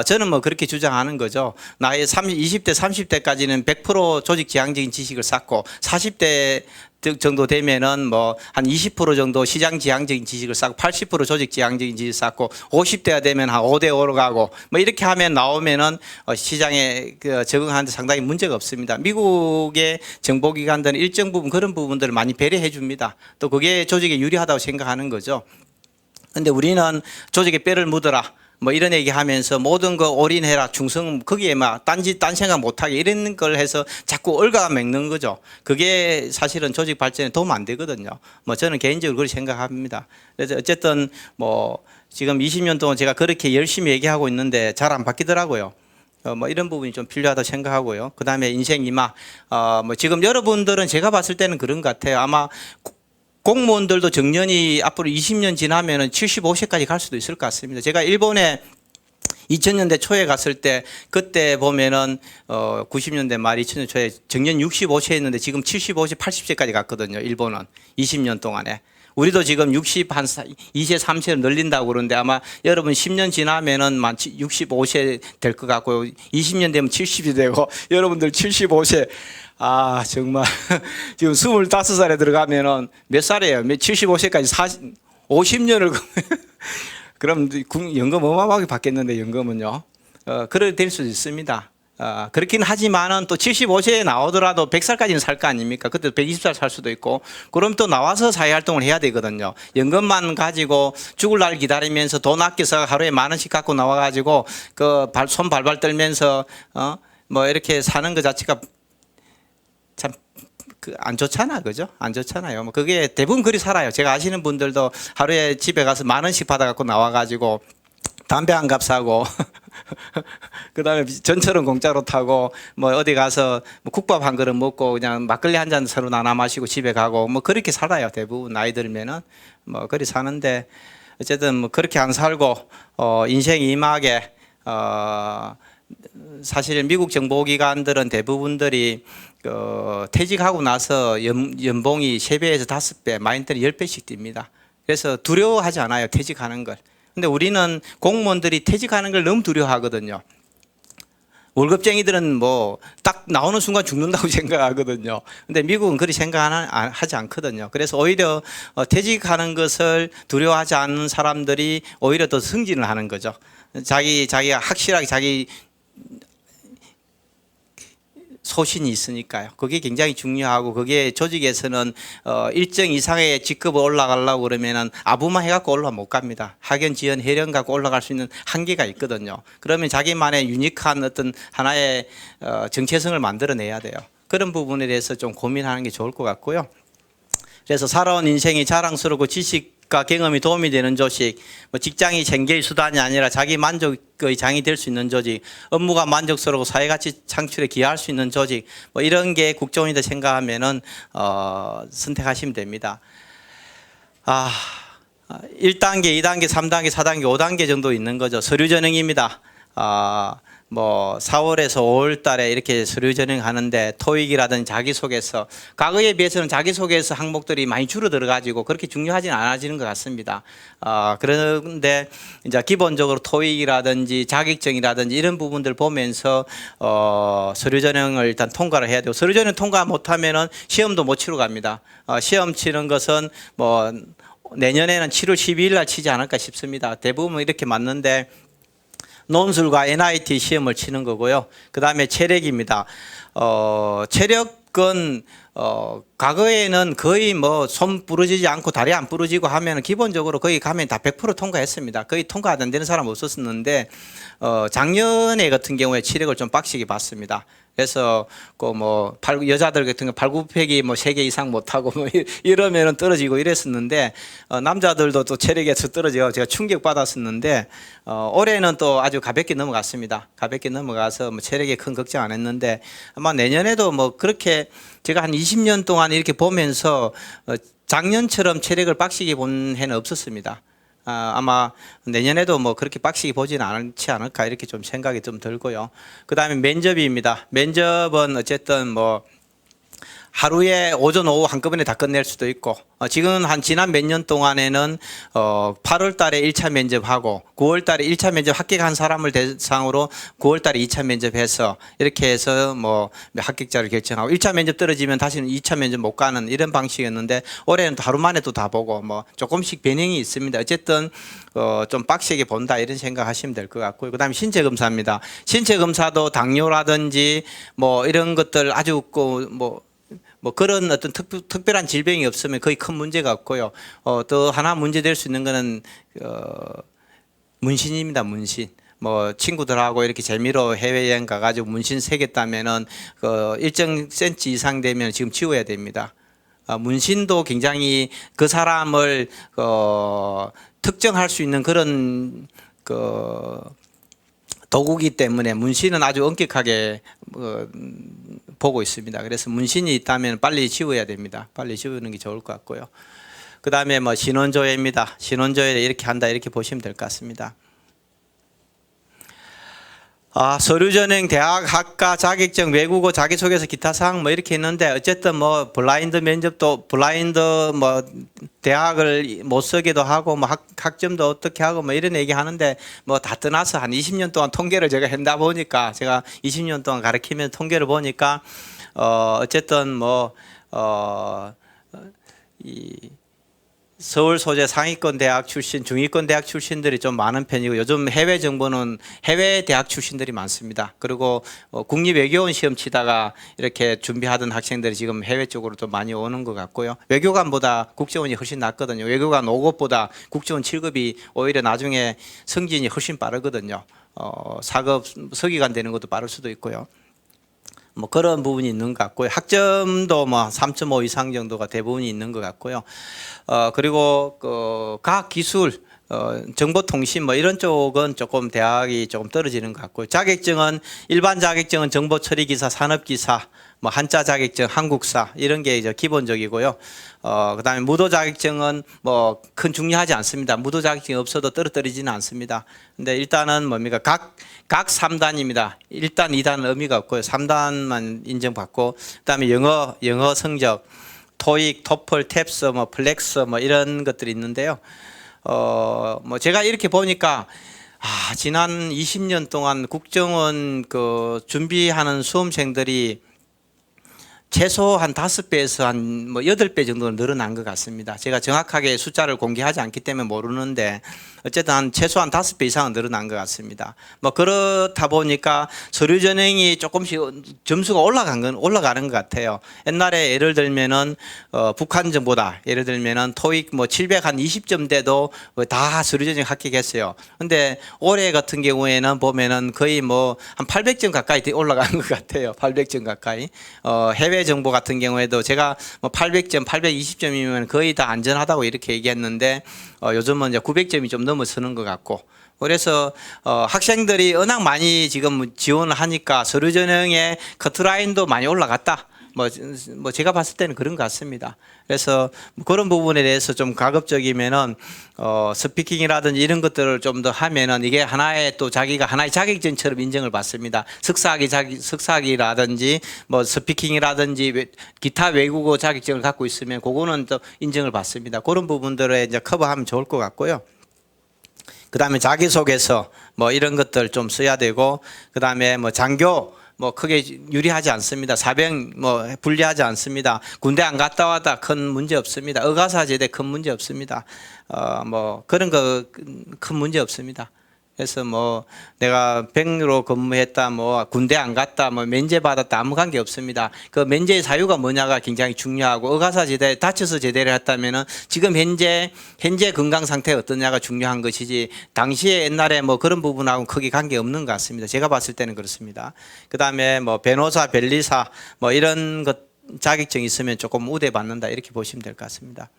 저는 뭐 그렇게 주장하는 거죠. 나이 20대, 30대까지는 100% 조직 지향적인 지식을 쌓고 40대 정도 되면은 뭐 한 20% 정도 시장 지향적인 지식을 쌓고 80% 조직 지향적인 지식을 쌓고 50대가 되면 한 5대5로 가고 뭐 이렇게 하면 나오면은 시장에 적응하는데 상당히 문제가 없습니다. 미국의 정보기관들은 일정 부분 그런 부분들을 많이 배려해 줍니다. 또 그게 조직에 유리하다고 생각하는 거죠. 근데 우리는 조직에 뼈를 묻어라. 뭐 이런 얘기 하면서 모든 거 올인해라 충성 거기에 막 딴 생각 못하게 이런 걸 해서 자꾸 얽어먹는 거죠. 그게 사실은 조직 발전에 도움 안 되거든요. 뭐 저는 개인적으로 그렇게 생각합니다. 그래서 어쨌든 뭐 지금 20년 동안 제가 그렇게 열심히 얘기하고 있는데 잘 안 바뀌더라고요. 뭐 이런 부분이 좀 필요하다고 생각하고요. 그 다음에 인생 이마 뭐 지금 여러분들은 제가 봤을 때는 그런 것 같아요. 아마 공무원들도 정년이 앞으로 20년 지나면은 75세까지 갈 수도 있을 것 같습니다. 제가 일본에 2000년대 초에 갔을 때 그때 보면은 90년대 말 2000년 초에 정년 65세였는데 지금 75세, 80세까지 갔거든요. 일본은 20년 동안에. 우리도 지금 60, 한 2세, 3세를 늘린다고 그러는데 아마 여러분 10년 지나면은 만 65세 될 것 같고 20년 되면 70이 되고 여러분들 75세. 아, 정말. 지금 25살에 들어가면은 몇 살이에요? 75세까지 50년을. 그럼 연금 어마어마하게 받겠는데, 연금은요. 그래 될 수도 있습니다. 그렇긴 하지만은 또 75세에 나오더라도 100살까지는 살 거 아닙니까? 그때 120살 살 수도 있고, 그럼 또 나와서 사회활동을 해야 되거든요. 연금만 가지고 죽을 날 기다리면서 돈 아껴서 하루에 10,000원씩 갖고 나와가지고 손 발발 떨면서 뭐 이렇게 사는 것 자체가 참 안 좋잖아, 그죠? 안 좋잖아요. 뭐 그게 대부분 그리 살아요. 제가 아시는 분들도 하루에 집에 가서 10,000원씩 받아갖고 나와가지고 담배 한 갑 사고 그다음에 전철은 공짜로 타고 뭐 어디 가서 뭐 국밥 한 그릇 먹고 그냥 막걸리 한 잔 서로 나눠 마시고 집에 가고 뭐 그렇게 살아요. 대부분 나이 들면은 뭐 그리 사는데 어쨌든 뭐 그렇게 안 살고 인생 이막에 사실 미국 정보기관들은 대부분들이 퇴직하고 나서 연봉이 3배에서 5배, 많이 때는 10배씩 뜁니다. 그래서 두려워하지 않아요, 퇴직하는 걸. 근데 우리는 공무원들이 퇴직하는 걸 너무 두려워하거든요. 월급쟁이들은 뭐 딱 나오는 순간 죽는다고 생각하거든요. 근데 미국은 그리 생각하지 않거든요. 그래서 오히려 퇴직하는 것을 두려워하지 않는 사람들이 오히려 더 승진을 하는 거죠. 자기가 확실하게 자기 소신이 있으니까요. 그게 굉장히 중요하고, 그게 조직에서는 일정 이상의 직급을 올라가려고 그러면은 아부만 해갖고 올라 못 갑니다. 학연, 지연, 해련 갖고 올라갈 수 있는 한계가 있거든요. 그러면 자기만의 유니크한 어떤 하나의 정체성을 만들어내야 돼요. 그런 부분에 대해서 좀 고민하는 게 좋을 것 같고요. 그래서 살아온 인생이 자랑스럽고 지식과 경험이 도움이 되는 조직, 뭐 직장이 생계의 수단이 아니라 자기 만족의 장이 될 수 있는 조직, 업무가 만족스럽고 사회가치 창출에 기여할 수 있는 조직, 뭐 이런 게 국정원이다 생각하면은 선택하시면 됩니다. 1단계, 2단계, 3단계, 4단계, 5단계 정도 있는 거죠. 서류 전형입니다. 뭐 4월에서 5월 달에 이렇게 서류 전형하는데 토익이라든지 자기소개서, 과거에 비해서는 자기소개서 항목들이 많이 줄어들어 가지고 그렇게 중요하지는 않아지는 것 같습니다. 그런데 이제 기본적으로 토익이라든지 자격증이라든지 이런 부분들 보면서 서류 전형을 일단 통과를 해야 되고, 서류 전형 통과 못하면은 시험도 못 치러 갑니다. 시험 치는 것은 뭐 내년에는 7월 12일 날 치지 않을까 싶습니다. 대부분 이렇게 맞는데 논술과 NIT 시험을 치는 거고요. 그 다음에 체력입니다. 체력은 과거에는 거의 뭐 손 부러지지 않고 다리 안 부러지고 하면 기본적으로 거기 가면 다 100% 통과했습니다. 거의 통과 안 되는 사람 없었는데 작년에 같은 경우에 체력을 좀 빡시게 봤습니다. 그래서 그 뭐 여자들 같은 거 발굽팩이 뭐 3개 이상 못하고 뭐 이러면은 떨어지고 이랬었는데 남자들도 또 체력에서 떨어지고 제가 충격 받았었는데 올해는 또 아주 가볍게 넘어갔습니다. 가볍게 넘어가서 뭐 체력에 큰 걱정 안 했는데 아마 내년에도 뭐 그렇게 제가 한 20년 동안 이렇게 보면서 작년처럼 체력을 빡시게 본 해는 없었습니다. 아마 내년에도 뭐 그렇게 빡시게 보지는 않지 않을까 이렇게 좀 생각이 좀 들고요. 그 다음에 면접입니다. 면접은 어쨌든 뭐 하루에 오전 오후 한꺼번에 다 끝낼 수도 있고, 지금 지난 몇 년 동안에는 8월 달에 1차 면접하고 9월 달에 1차 면접 합격한 사람을 대상으로 9월 달에 2차 면접해서 이렇게 해서 뭐 합격자를 결정하고, 1차 면접 떨어지면 다시는 2차 면접 못 가는 이런 방식이었는데 올해는 또 하루 만에 또 다 보고 뭐 조금씩 변형이 있습니다. 어쨌든 좀 빡세게 본다 이런 생각하시면 될 것 같고요. 그다음에 신체 검사입니다. 신체 검사도 당뇨라든지 뭐 이런 것들 아주 뭐 그런 어떤 특별한 질병이 없으면 거의 큰 문제가 없고요. 또 하나 문제 될 수 있는 거는 문신입니다. 문신. 뭐 친구들하고 이렇게 재미로 해외여행 가가지고 문신 새겼다면은 일정 센치 이상 되면 지금 지워야 됩니다. 문신도 굉장히 그 사람을 특정할 수 있는 그런 도구기 때문에 문신은 아주 엄격하게 보고 있습니다. 그래서 문신이 있다면 빨리 지워야 됩니다. 빨리 지우는 게 좋을 것 같고요. 그 다음에 뭐 신원조회입니다. 신원조회 이렇게 한다 이렇게 보시면 될 것 같습니다. 서류 전형, 대학, 학과, 자격증, 외국어, 자기소개서, 기타 사항 뭐 이렇게 있는데 어쨌든 뭐 블라인드 면접도 블라인드 뭐 대학을 못 서기도 하고 뭐 학점도 어떻게 하고 뭐 이런 얘기 하는데 뭐 다 떠나서 한 20년 동안 통계를 제가 한다 보니까 제가 20년 동안 가르치면서 통계를 보니까 어쨌든 이 서울 소재 상위권 대학 출신, 중위권 대학 출신들이 좀 많은 편이고 요즘 해외 정보는 해외 대학 출신들이 많습니다. 그리고 국립외교원 시험 치다가 이렇게 준비하던 학생들이 지금 해외 쪽으로 좀 많이 오는 것 같고요. 외교관보다 국제원이 훨씬 낫거든요. 외교관 5급보다 국제원 7급이 오히려 나중에 승진이 훨씬 빠르거든요. 4급 서기관 되는 것도 빠를 수도 있고요. 뭐 그런 부분이 있는 것 같고요. 학점도 뭐 3.5 이상 정도가 대부분이 있는 것 같고요. 그리고 과학기술, 정보통신 뭐 이런 쪽은 조금 대학이 조금 떨어지는 것 같고요. 자격증은 일반 자격증은 정보처리기사, 산업기사, 뭐 한자 자격증, 한국사 이런 게 이제 기본적이고요. 그다음에 무도 자격증은 뭐 큰 중요하지 않습니다. 무도 자격증이 없어도 떨어뜨리지는 않습니다. 근데 일단은 뭡니까 각 3단입니다. 1단, 2단은 의미가 없고요. 3단만 인정받고 그다음에 영어 성적, 토익, 토플, 탭스, 뭐 플렉스 뭐 이런 것들이 있는데요. 뭐 제가 이렇게 보니까 지난 20년 동안 국정원 준비하는 수험생들이 최소 한 5배에서 한 뭐 8배 정도는 늘어난 것 같습니다. 제가 정확하게 숫자를 공개하지 않기 때문에 모르는데 어쨌든 최소한 5배 이상은 늘어난 것 같습니다. 뭐 그렇다 보니까 서류 전형이 조금씩 점수가 올라가는 것 같아요. 옛날에 예를 들면은 북한 정보다 예를 들면은 토익 뭐 720점대도 다 서류 전형 합격했어요. 근데 올해 같은 경우에는 보면은 거의 뭐 한 800점 가까이 올라간 것 같아요. 800점 가까이. 해외 정보 같은 경우에도 제가 뭐 800점, 820점이면 거의 다 안전하다고 이렇게 얘기했는데 요즘은 이제 900점이 좀 넘어서는 것 같고 그래서 학생들이 워낙 많이 지금 지원을 하니까 서류 전형의 커트라인도 많이 올라갔다. 뭐 제가 봤을 때는 그런 것 같습니다. 그래서 그런 부분에 대해서 좀 가급적이면은 스피킹이라든지 이런 것들을 좀 더 하면은 이게 하나의 또 자기가 하나의 자격증처럼 인정을 받습니다. 석사학위라든지 뭐 스피킹이라든지 기타 외국어 자격증을 갖고 있으면 그거는 또 인정을 받습니다. 그런 부분들에 이제 커버하면 좋을 것 같고요. 그다음에 자기소개서 뭐 이런 것들 좀 써야 되고 그다음에 뭐 장교 뭐 크게 유리하지 않습니다. 사병 뭐 불리하지 않습니다. 군대 안 갔다 왔다 큰 문제 없습니다. 의가사 제대 큰 문제 없습니다. 뭐 그런 거 큰 문제 없습니다. 그래서 뭐 내가 병으로 근무했다 뭐 군대 안 갔다 뭐 면제 받았다 아무 관계 없습니다. 그 면제의 사유가 뭐냐가 굉장히 중요하고 의가사 제대 다쳐서 제대를 했다면은 지금 현재 건강 상태가 어떠냐가 중요한 것이지 당시에 옛날에 뭐 그런 부분하고는 크게 관계 없는 것 같습니다. 제가 봤을 때는 그렇습니다. 그다음에 뭐 변호사, 변리사 뭐 이런 것 자격증이 있으면 조금 우대받는다 이렇게 보시면 될 것 같습니다.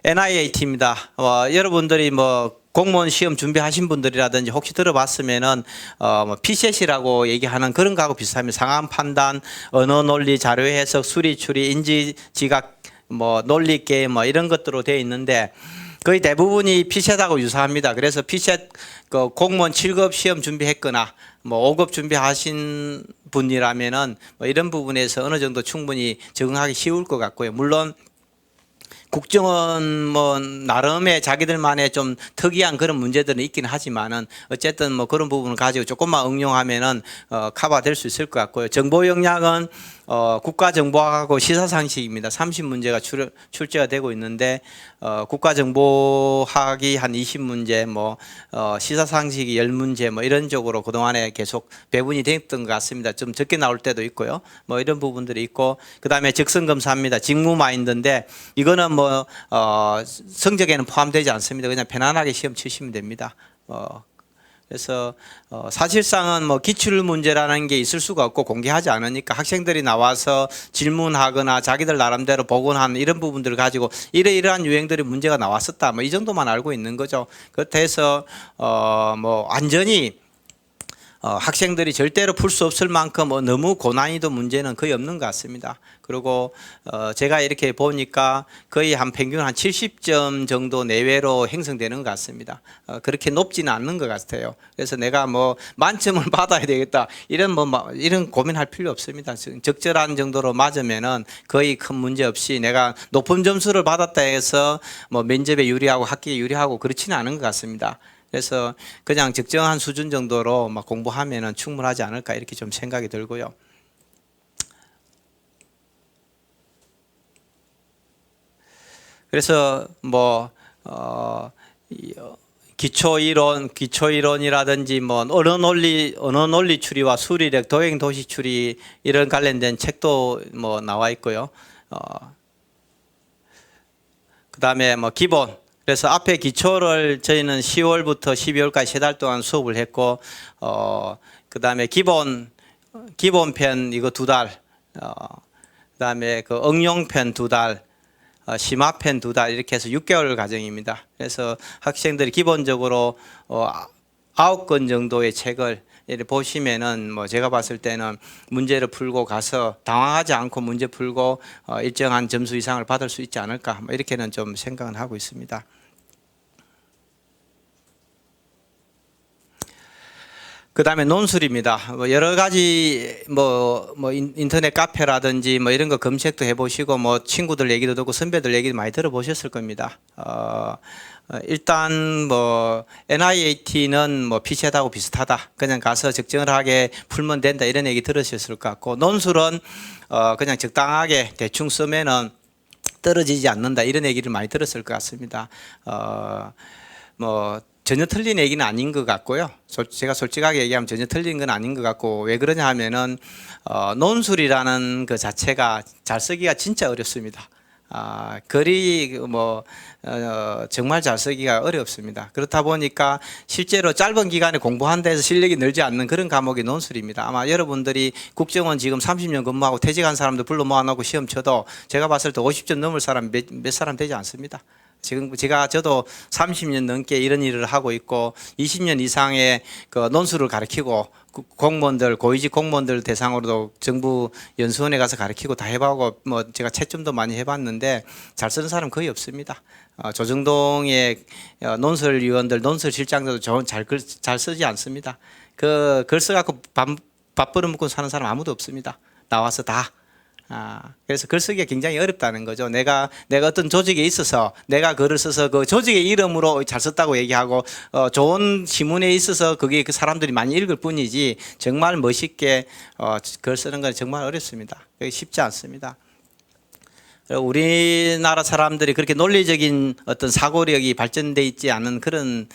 NIAT입니다. 여러분들이 뭐 공무원 시험 준비하신 분들이라든지 혹시 들어봤으면은 뭐 PCET이라고 얘기하는 그런 거하고 비슷합니다. 상황 판단, 언어 논리, 자료 해석, 수리 추리, 인지 지각, 뭐 논리 게임 뭐 이런 것들로 되어 있는데 거의 대부분이 PCET하고 유사합니다. 그래서 PCET 공무원 7급 시험 준비했거나 뭐 5급 준비하신 분이라면은 뭐 이런 부분에서 어느 정도 충분히 적응하기 쉬울 것 같고요. 물론 국정원 뭐 나름의 자기들만의 좀 특이한 그런 문제들은 있긴 하지만은 어쨌든 뭐 그런 부분을 가지고 조금만 응용하면은 커버될 수 있을 것 같고요. 정보 역량은 국가정보학하고 시사상식입니다. 30문제가 출제가 되고 있는데 국가정보학이 한 20문제, 뭐 시사상식이 10문제, 뭐 이런 쪽으로 그동안에 계속 배분이 됐던 것 같습니다. 좀 적게 나올 때도 있고요. 뭐 이런 부분들이 있고 그다음에 적성검사입니다. 직무마인드인데 이거는 뭐 성적에는 포함되지 않습니다. 그냥 편안하게 시험 치시면 됩니다. 그래서 사실상은 뭐 기출 문제라는 게 있을 수가 없고 공개하지 않으니까 학생들이 나와서 질문하거나 자기들 나름대로 복원하는 이런 부분들을 가지고 이러이러한 유형들의 문제가 나왔었다 뭐 이 정도만 알고 있는 거죠. 그렇다 해서 뭐 완전히 학생들이 절대로 풀 수 없을 만큼 너무 고난이도 문제는 거의 없는 것 같습니다. 그리고 제가 이렇게 보니까 거의 한 평균 한 70점 정도 내외로 형성되는 것 같습니다. 그렇게 높지는 않는 것 같아요. 그래서 내가 뭐 만점을 받아야 되겠다 이런 고민할 필요 없습니다. 적절한 정도로 맞으면은 거의 큰 문제 없이 내가 높은 점수를 받았다 해서 뭐 면접에 유리하고 학기에 유리하고 그렇지는 않은 것 같습니다. 그래서 그냥 적정한 수준 정도로 막 공부하면은 충분하지 않을까 이렇게 좀 생각이 들고요. 그래서 뭐 기초이론이라든지 뭐 언어 논리 추리와 수리력, 도형 도시 추리 이런 관련된 책도 뭐 나와 있고요. 그다음에 뭐 기본. 그래서 앞에 기초를 저희는 10월부터 12월까지 3달 동안 수업을 했고, 그다음에 기본편 이거 2달, 그다음에 그 응용편 2달, 심화편 2달 이렇게 해서 6개월 과정입니다. 그래서 학생들이 기본적으로 9권 정도의 책을 이렇게 보시면은 뭐 제가 봤을 때는 문제를 풀고 가서 당황하지 않고 문제 풀고 일정한 점수 이상을 받을 수 있지 않을까 뭐 이렇게는 좀 생각은 하고 있습니다. 그 다음에 논술입니다. 뭐 여러 가지 뭐 인터넷 카페라든지 뭐 이런 거 검색도 해보시고 뭐 친구들 얘기도 듣고 선배들 얘기도 많이 들어보셨을 겁니다. 일단 뭐 NIAT는 뭐 피셋하고 비슷하다. 그냥 가서 적절하게 풀면 된다 이런 얘기 들으셨을 것 같고, 논술은 그냥 적당하게 대충 쓰면은 떨어지지 않는다 이런 얘기를 많이 들었을 것 같습니다. 뭐 전혀 틀린 얘기는 아닌 것 같고요. 제가 솔직하게 얘기하면 전혀 틀린 건 아닌 것 같고, 왜 그러냐 하면은 논술이라는 그 자체가 잘 쓰기가 진짜 어렵습니다. 글이 뭐 정말 잘 쓰기가 어렵습니다. 그렇다 보니까 실제로 짧은 기간에 공부한다 해서 실력이 늘지 않는 그런 과목이 논술입니다. 아마 여러분들이 국정원 지금 30년 근무하고 퇴직한 사람들 불러 모아놓고 시험 쳐도 제가 봤을 때 50점 넘을 사람 몇 사람 되지 않습니다. 지금 저도 30년 넘게 이런 일을 하고 있고 20년 이상의 그 논술을 가르치고 공무원들, 고위직 공무원들 대상으로도 정부 연수원에 가서 가르치고 다 해보고 뭐 제가 채점도 많이 해봤는데 잘 쓰는 사람 거의 없습니다. 조정동의 논설위원들, 논설실장들도 잘 쓰지 않습니다. 그 글 써갖고 밥 벌어먹고 사는 사람 아무도 없습니다. 나와서 다. 그래서 글쓰기가 굉장히 어렵다는 거죠. 내가 어떤 조직에 있어서 내가 글을 써서 그 조직의 이름으로 잘 썼다고 얘기하고 좋은 신문에 있어서 그게 그 사람들이 많이 읽을 뿐이지 정말 멋있게 글 쓰는 건 정말 어렵습니다. 쉽지 않습니다. 우리나라 사람들이 그렇게 논리적인 어떤 사고력이 발전돼 있지 않은 그런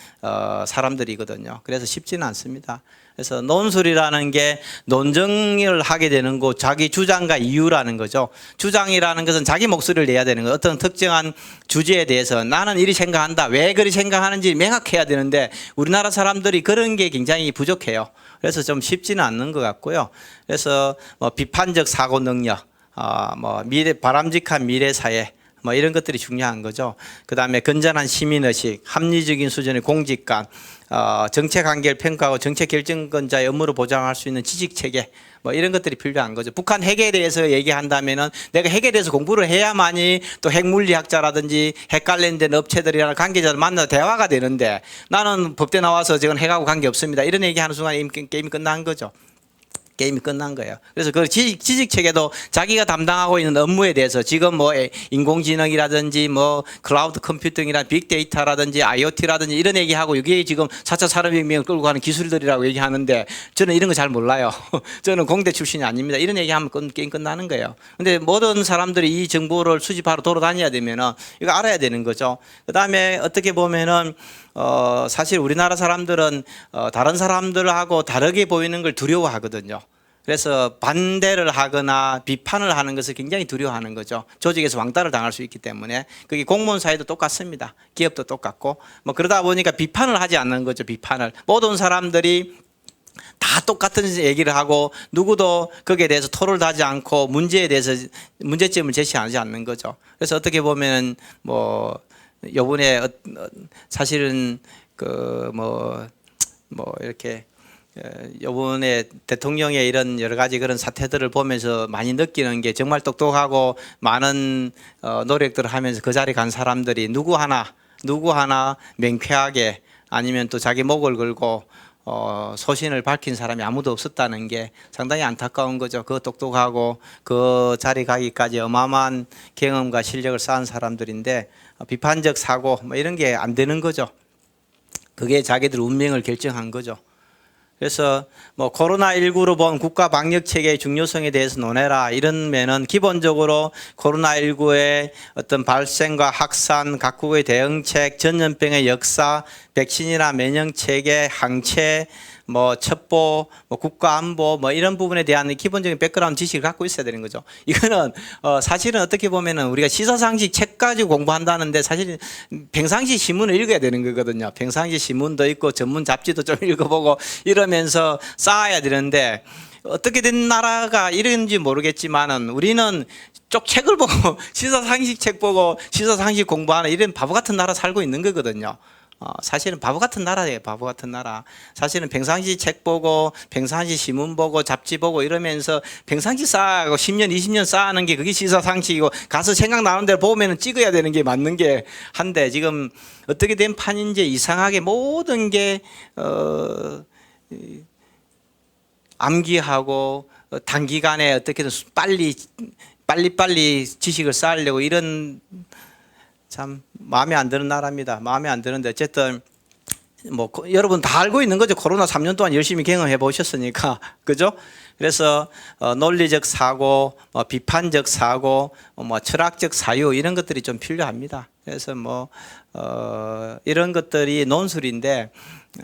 사람들이거든요. 그래서 쉽지는 않습니다. 그래서 논술이라는 게 논증을 하게 되는 거, 자기 주장과 이유라는 거죠. 주장이라는 것은 자기 목소리를 내야 되는 거예요. 어떤 특정한 주제에 대해서 나는 이리 생각한다. 왜 그리 생각하는지 명확해야 되는데 우리나라 사람들이 그런 게 굉장히 부족해요. 그래서 좀 쉽지는 않는 것 같고요. 그래서 뭐 비판적 사고 능력, 뭐 바람직한 미래 사회, 뭐 이런 것들이 중요한 거죠. 그 다음에 건전한 시민의식, 합리적인 수준의 공직감, 정책 한계를 평가하고 정책 결정권자의 업무를 보장할 수 있는 지식 체계, 뭐 이런 것들이 필요한 거죠. 북한 핵에 대해서 얘기한다면은 내가 핵에 대해서 공부를 해야만이 또 핵물리학자라든지 핵 관련된 업체들이나 관계자들 만나서 대화가 되는데 나는 법대 나와서 지금 핵하고 관계 없습니다. 이런 얘기하는 순간 게임이 끝난 거죠. 게임이 끝난 거예요. 그래서 그 지식 체계도 자기가 담당하고 있는 업무에 대해서 지금 뭐 인공지능이라든지 뭐 클라우드 컴퓨팅이나 빅데이터라든지 IoT라든지 이런 얘기하고 이게 지금 4차 산업혁명을 끌고 가는 기술들이라고 얘기하는데 저는 이런 거 잘 몰라요. 저는 공대 출신이 아닙니다. 이런 얘기하면 게임 끝나는 거예요. 근데 모든 사람들이 이 정보를 수집하러 돌아다녀야 되면은 이거 알아야 되는 거죠. 그다음에 어떻게 보면은 사실 우리나라 사람들은 다른 사람들하고 다르게 보이는 걸 두려워하거든요. 그래서 반대를 하거나 비판을 하는 것을 굉장히 두려워하는 거죠. 조직에서 왕따를 당할 수 있기 때문에. 그게 공무원 사회도 똑같습니다. 기업도 똑같고. 뭐 그러다 보니까 비판을 하지 않는 거죠. 비판을. 모든 사람들이 다 똑같은 얘기를 하고 누구도 거기에 대해서 토론을 하지 않고 문제에 대해서 문제점을 제시하지 않는 거죠. 그래서 어떻게 보면 뭐 요번에 사실은 그 뭐 이렇게 이번에 대통령의 이런 여러 가지 그런 사태들을 보면서 많이 느끼는 게 정말 똑똑하고 많은 노력들을 하면서 그 자리에 간 사람들이 누구 하나 명쾌하게 아니면 또 자기 목을 걸고 소신을 밝힌 사람이 아무도 없었다는 게 상당히 안타까운 거죠. 그 똑똑하고 그 자리 가기까지 어마어마한 경험과 실력을 쌓은 사람들인데 비판적 사고 뭐 이런 게 안 되는 거죠. 그게 자기들 운명을 결정한 거죠. 그래서 뭐 코로나19로 본 국가 방역 체계의 중요성에 대해서 논해라 이러면은 기본적으로 코로나19의 어떤 발생과 확산, 각국의 대응책, 전염병의 역사, 백신이나 면역 체계, 항체, 뭐 첩보, 뭐 국가 안보 뭐 이런 부분에 대한 기본적인 백그라운드 지식을 갖고 있어야 되는 거죠. 이거는 사실은 어떻게 보면은 우리가 시사상식 책 가지고 공부한다는데 사실은 평상시 신문을 읽어야 되는 거거든요. 평상시 신문도 있고 전문 잡지도 좀 읽어보고 이러면서 쌓아야 되는데 어떻게 된 나라가 이런지 모르겠지만은 우리는 쪽 책을 보고 시사상식 책 보고 시사상식 공부하는 이런 바보 같은 나라 살고 있는 거거든요. 사실은 바보 같은 나라예요. 바보 같은 나라. 사실은 평상시 책 보고 평상시 신문 보고 잡지 보고 이러면서 평상시 쌓아가고 10년 20년 쌓아는 게 그게 시사상식이고 가서 생각나는 대로 보면은 찍어야 되는 게 맞는 게 한데 지금 어떻게 된 판인지 이상하게 모든 게 암기하고 단기간에 어떻게든 빨리 지식을 쌓으려고 이런 참 마음에 안 드는 나라입니다. 마음에 안 드는데 어쨌든 뭐 여러분 다 알고 있는 거죠. 코로나 3년 동안 열심히 경험해 보셨으니까 그죠? 그래서 논리적 사고, 비판적 사고, 철학적 사유 이런 것들이 좀 필요합니다. 그래서 이런 것들이 논술인데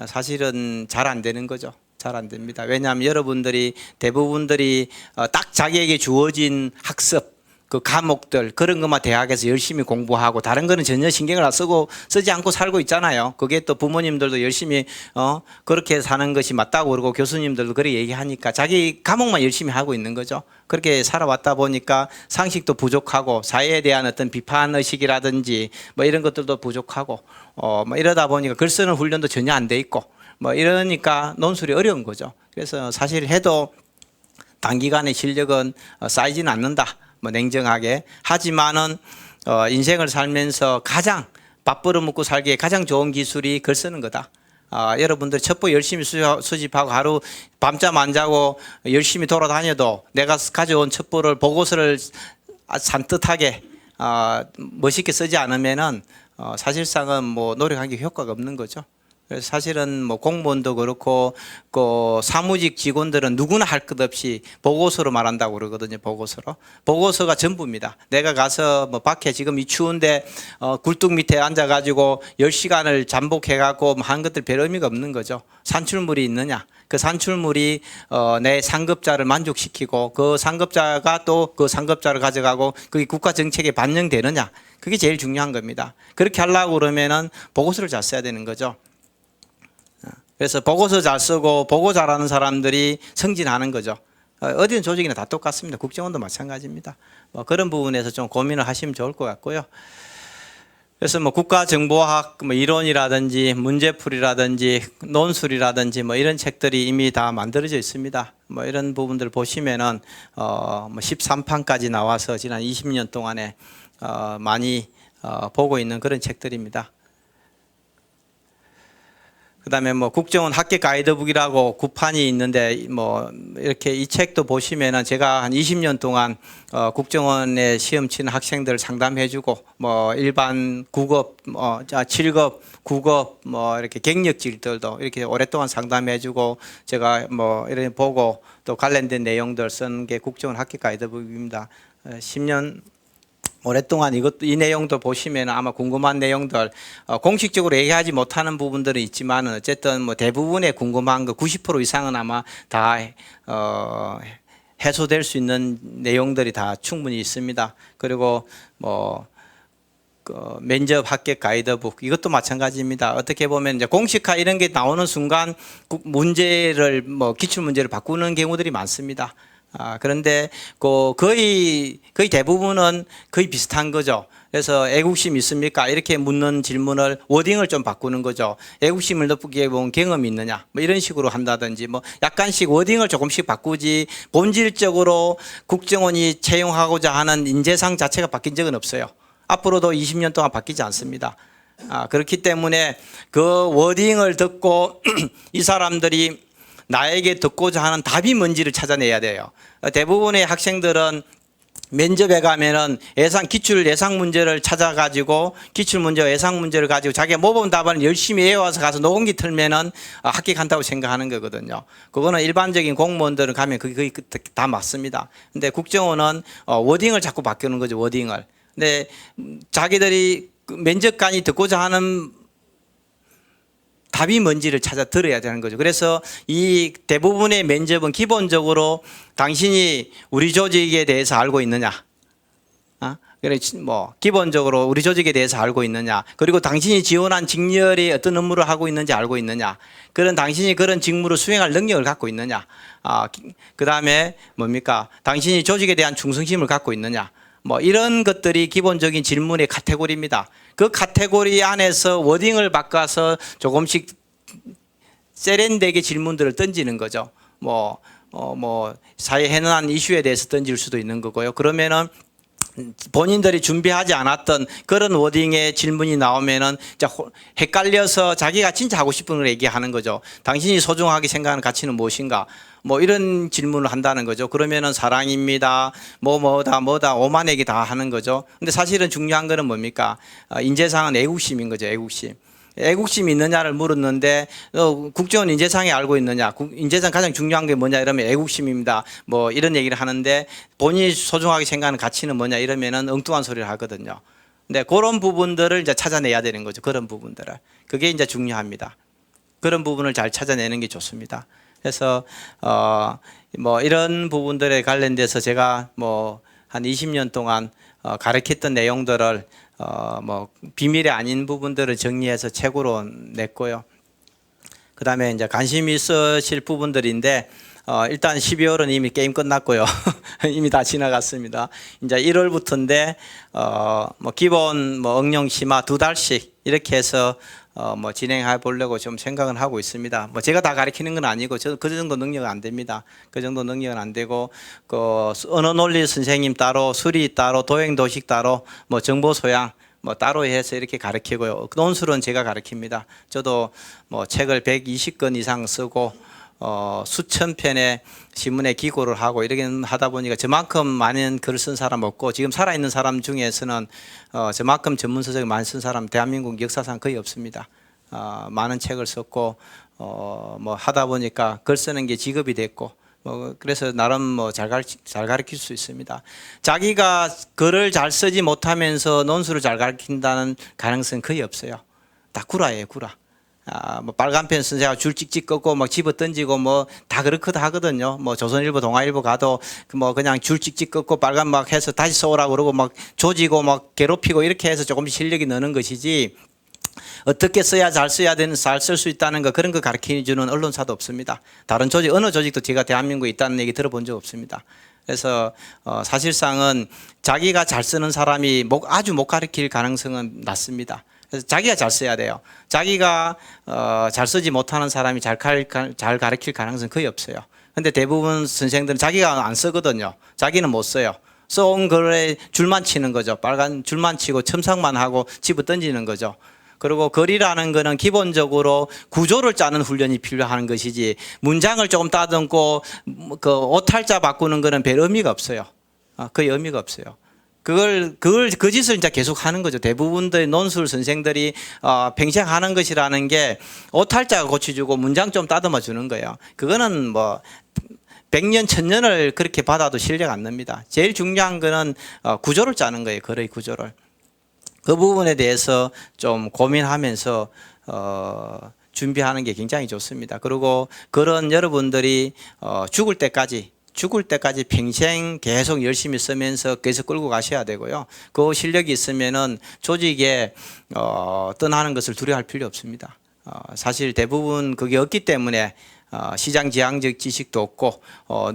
사실은 잘 안 되는 거죠. 잘 안 됩니다. 왜냐하면 여러분들이 대부분들이 딱 자기에게 주어진 학습 그 과목들 그런 것만 대학에서 열심히 공부하고 다른 거는 전혀 신경을 안 쓰지 않고 살고 있잖아요. 그게 또 부모님들도 열심히 그렇게 사는 것이 맞다고 그러고 교수님들도 그렇게 얘기하니까 자기 과목만 열심히 하고 있는 거죠. 그렇게 살아왔다 보니까 상식도 부족하고 사회에 대한 어떤 비판 의식이라든지 뭐 이런 것들도 부족하고 이러다 보니까 글 쓰는 훈련도 전혀 안 돼 있고 이러니까 논술이 어려운 거죠. 그래서 사실 해도 단기간에 실력은 쌓이지는 않는다. 냉정하게 하지만은 인생을 살면서 가장 밥 벌어먹고 살기에 가장 좋은 기술이 글 쓰는 거다. 여러분들 첩보 열심히 수집하고 하루 밤잠 안 자고 열심히 돌아다녀도 내가 가져온 첩보를 보고서를 산뜻하게 멋있게 쓰지 않으면은 사실상은 노력한 게 효과가 없는 거죠. 그래서 사실은 공무원도 그렇고 그 사무직 직원들은 누구나 할 것 없이 보고서로 말한다고 그러거든요. 보고서가 전부입니다. 내가 가서 밖에 지금 이 추운데 굴뚝 밑에 앉아가지고 10시간을 잠복해갖고 한 것들 별 의미가 없는 거죠. 산출물이 있느냐? 그 산출물이 내 상급자를 만족시키고 그 상급자가 또 그 상급자를 가져가고 그게 국가 정책에 반영되느냐? 그게 제일 중요한 겁니다. 그렇게 하려고 그러면은 보고서를 잘 써야 되는 거죠. 그래서 보고서 잘 쓰고 보고 잘하는 사람들이 승진하는 거죠. 어디든 조직이나 다 똑같습니다. 국정원도 마찬가지입니다. 그런 부분에서 좀 고민을 하시면 좋을 것 같고요. 그래서 국가정보학 이론이라든지 문제풀이라든지 논술이라든지 이런 책들이 이미 다 만들어져 있습니다. 이런 부분들 보시면은 13판까지 나와서 지난 20년 동안에 많이 보고 있는 그런 책들입니다. 그다음에 국정원 합격 가이드북이라고 9판이 있는데 이렇게 이 책도 보시면은 제가 한 20년 동안 국정원에 시험 치는 학생들을 상담해주고 일반 9급, 7급, 9급 이렇게 경력직들도 이렇게 오랫동안 상담해주고 제가 이렇게 보고 또 관련된 내용들 쓴 게 국정원 합격 가이드북입니다. 10년 오랫동안 이 내용도 보시면 아마 궁금한 내용들 공식적으로 얘기하지 못하는 부분들은 있지만 어쨌든 대부분의 궁금한 거 90% 이상은 아마 다 해소될 수 있는 내용들이 다 충분히 있습니다. 그리고 면접 합격 가이드북 이것도 마찬가지입니다. 어떻게 보면 이제 공식화 이런 게 나오는 순간 문제를 기출 문제를 바꾸는 경우들이 많습니다. 그런데 거의 대부분은 거의 비슷한 거죠. 그래서 애국심 있습니까? 이렇게 묻는 질문을 워딩을 좀 바꾸는 거죠. 애국심을 느끼게 본 경험이 있느냐? 뭐 이런 식으로 한다든지 뭐 약간씩 워딩을 조금씩 바꾸지 본질적으로 국정원이 채용하고자 하는 인재상 자체가 바뀐 적은 없어요. 앞으로도 20년 동안 바뀌지 않습니다. 그렇기 때문에 그 워딩을 듣고 이 사람들이 나에게 듣고자 하는 답이 뭔지를 찾아내야 돼요. 대부분의 학생들은 면접에 가면은 기출 예상 문제를 찾아가지고 기출 문제와 예상 문제를 가지고 자기가 모범 답안을 열심히 외워서 가서 녹음기 틀면은 합격한다고 생각하는 거거든요. 그거는 일반적인 공무원들은 가면 그게 다 맞습니다. 근데 국정원은 워딩을 자꾸 바꾸는 거죠, 워딩을. 근데 자기들이 면접관이 듣고자 하는 답이 뭔지를 찾아 들어야 되는 거죠. 그래서 이 대부분의 면접은 기본적으로 당신이 우리 조직에 대해서 알고 있느냐, 그래 뭐 기본적으로 우리 조직에 대해서 알고 있느냐, 그리고 당신이 지원한 직렬이 어떤 업무를 하고 있는지 알고 있느냐, 당신이 그런 직무를 수행할 능력을 갖고 있느냐, 그 다음에 뭡니까, 당신이 조직에 대한 충성심을 갖고 있느냐. 뭐 이런 것들이 기본적인 질문의 카테고리입니다. 그 카테고리 안에서 워딩을 바꿔서 조금씩 세련되게 질문들을 던지는 거죠. 뭐 사회 해난 이슈에 대해서 던질 수도 있는 거고요. 그러면은 본인들이 준비하지 않았던 그런 워딩의 질문이 나오면은 헷갈려서 자기가 진짜 하고 싶은 걸 얘기하는 거죠. 당신이 소중하게 생각하는 가치는 무엇인가? 뭐 이런 질문을 한다는 거죠. 그러면은 사랑입니다. 뭐다 오만 얘기 다 하는 거죠. 근데 사실은 중요한 거는 뭡니까? 인재상은 애국심인 거죠. 애국심이 있느냐를 물었는데 국정원 인재상에 알고 있느냐, 인재상 가장 중요한 게 뭐냐 이러면 애국심입니다. 뭐 이런 얘기를 하는데 본인이 소중하게 생각하는 가치는 뭐냐 이러면은 엉뚱한 소리를 하거든요. 근데 그런 부분들을 이제 찾아내야 되는 거죠. 그런 부분들을. 그게 이제 중요합니다. 그런 부분을 잘 찾아내는 게 좋습니다. 그래서 뭐 이런 부분들에 관련돼서 제가 뭐 한 20년 동안 가르쳤던 내용들을 뭐 비밀이 아닌 부분들을 정리해서 책으로 냈고요. 그 다음에 이제 관심 있으실 부분들인데 일단 12월은 이미 게임 끝났고요. 이미 다 지나갔습니다. 이제 1월부터인데 뭐 기본 뭐 응용 심화 2달씩 이렇게 해서 뭐 진행해 보려고 좀 생각은 하고 있습니다. 뭐 제가 다 가르치는 건 아니고 저 그 정도 능력은 안 됩니다. 그 정도 능력은 안 되고 그 언어 논리 선생님 따로, 수리 따로, 도형 도식 따로, 뭐 정보 소양 뭐 따로 해서 이렇게 가르치고요. 논술은 제가 가르칩니다. 저도 뭐 책을 120권 이상 쓰고 수천 편의 신문에 기고를 하고 이렇게 하다 보니까 저만큼 많은 글을 쓴 사람 없고 지금 살아있는 사람 중에서는 저만큼 전문서적을 많이 쓴 사람 대한민국 역사상 거의 없습니다. 많은 책을 썼고 뭐 하다 보니까 글 쓰는 게 직업이 됐고 그래서 나름 뭐 잘 가르칠 수 있습니다. 자기가 글을 잘 쓰지 못하면서 논술을 잘 가르친다는 가능성은 거의 없어요. 다 구라예요, 구라. 뭐 빨간 펜 쓴 제가 줄 찍찍 꺾고 막 집어 던지고 뭐 다 그렇거든 하거든요. 뭐 조선일보, 동아일보 가도 뭐 그냥 줄 찍찍 꺾고 빨간 막 해서 다시 써오라고 그러고 막 조지고 막 괴롭히고 이렇게 해서 조금씩 실력이 느는 것이지 어떻게 써야 잘 써야 되는, 잘 쓸 수 있다는 거 그런 거 가르쳐주는 언론사도 없습니다. 다른 조직, 어느 조직도 제가 대한민국에 있다는 얘기 들어본 적 없습니다. 그래서 사실상은 자기가 잘 쓰는 사람이 아주 못 가르칠 가능성은 낮습니다. 그래서 자기가 잘 써야 돼요. 자기가 잘 쓰지 못하는 사람이 잘 가르칠 가능성은 거의 없어요. 근데 대부분 선생들은 자기가 안 쓰거든요. 자기는 못 써요. 써온 글에 줄만 치는 거죠. 빨간 줄만 치고 첨삭만 하고 집어 던지는 거죠. 그리고 글이라는 거는 기본적으로 구조를 짜는 훈련이 필요한 것이지 문장을 조금 따듬고 그 오탈자 바꾸는 거는 별 의미가 없어요. 거의 의미가 없어요. 그 짓을 이제 계속 하는 거죠. 대부분의 논술 선생들이 팽창하는 것이라는 게 오탈자 고쳐주고 문장 좀 따듬어 주는 거예요. 그거는 뭐 100년, 1000년을 그렇게 받아도 실력 안 납니다. 제일 중요한 거는 구조를 짜는 거예요. 글의 구조를. 그 부분에 대해서 좀 고민하면서 준비하는 게 굉장히 좋습니다. 그리고 그런 여러분들이 죽을 때까지 평생 계속 열심히 쓰면서 계속 끌고 가셔야 되고요. 그 실력이 있으면은 조직에 떠나는 것을 두려워할 필요 없습니다. 사실 대부분 그게 없기 때문에 시장 지향적 지식도 없고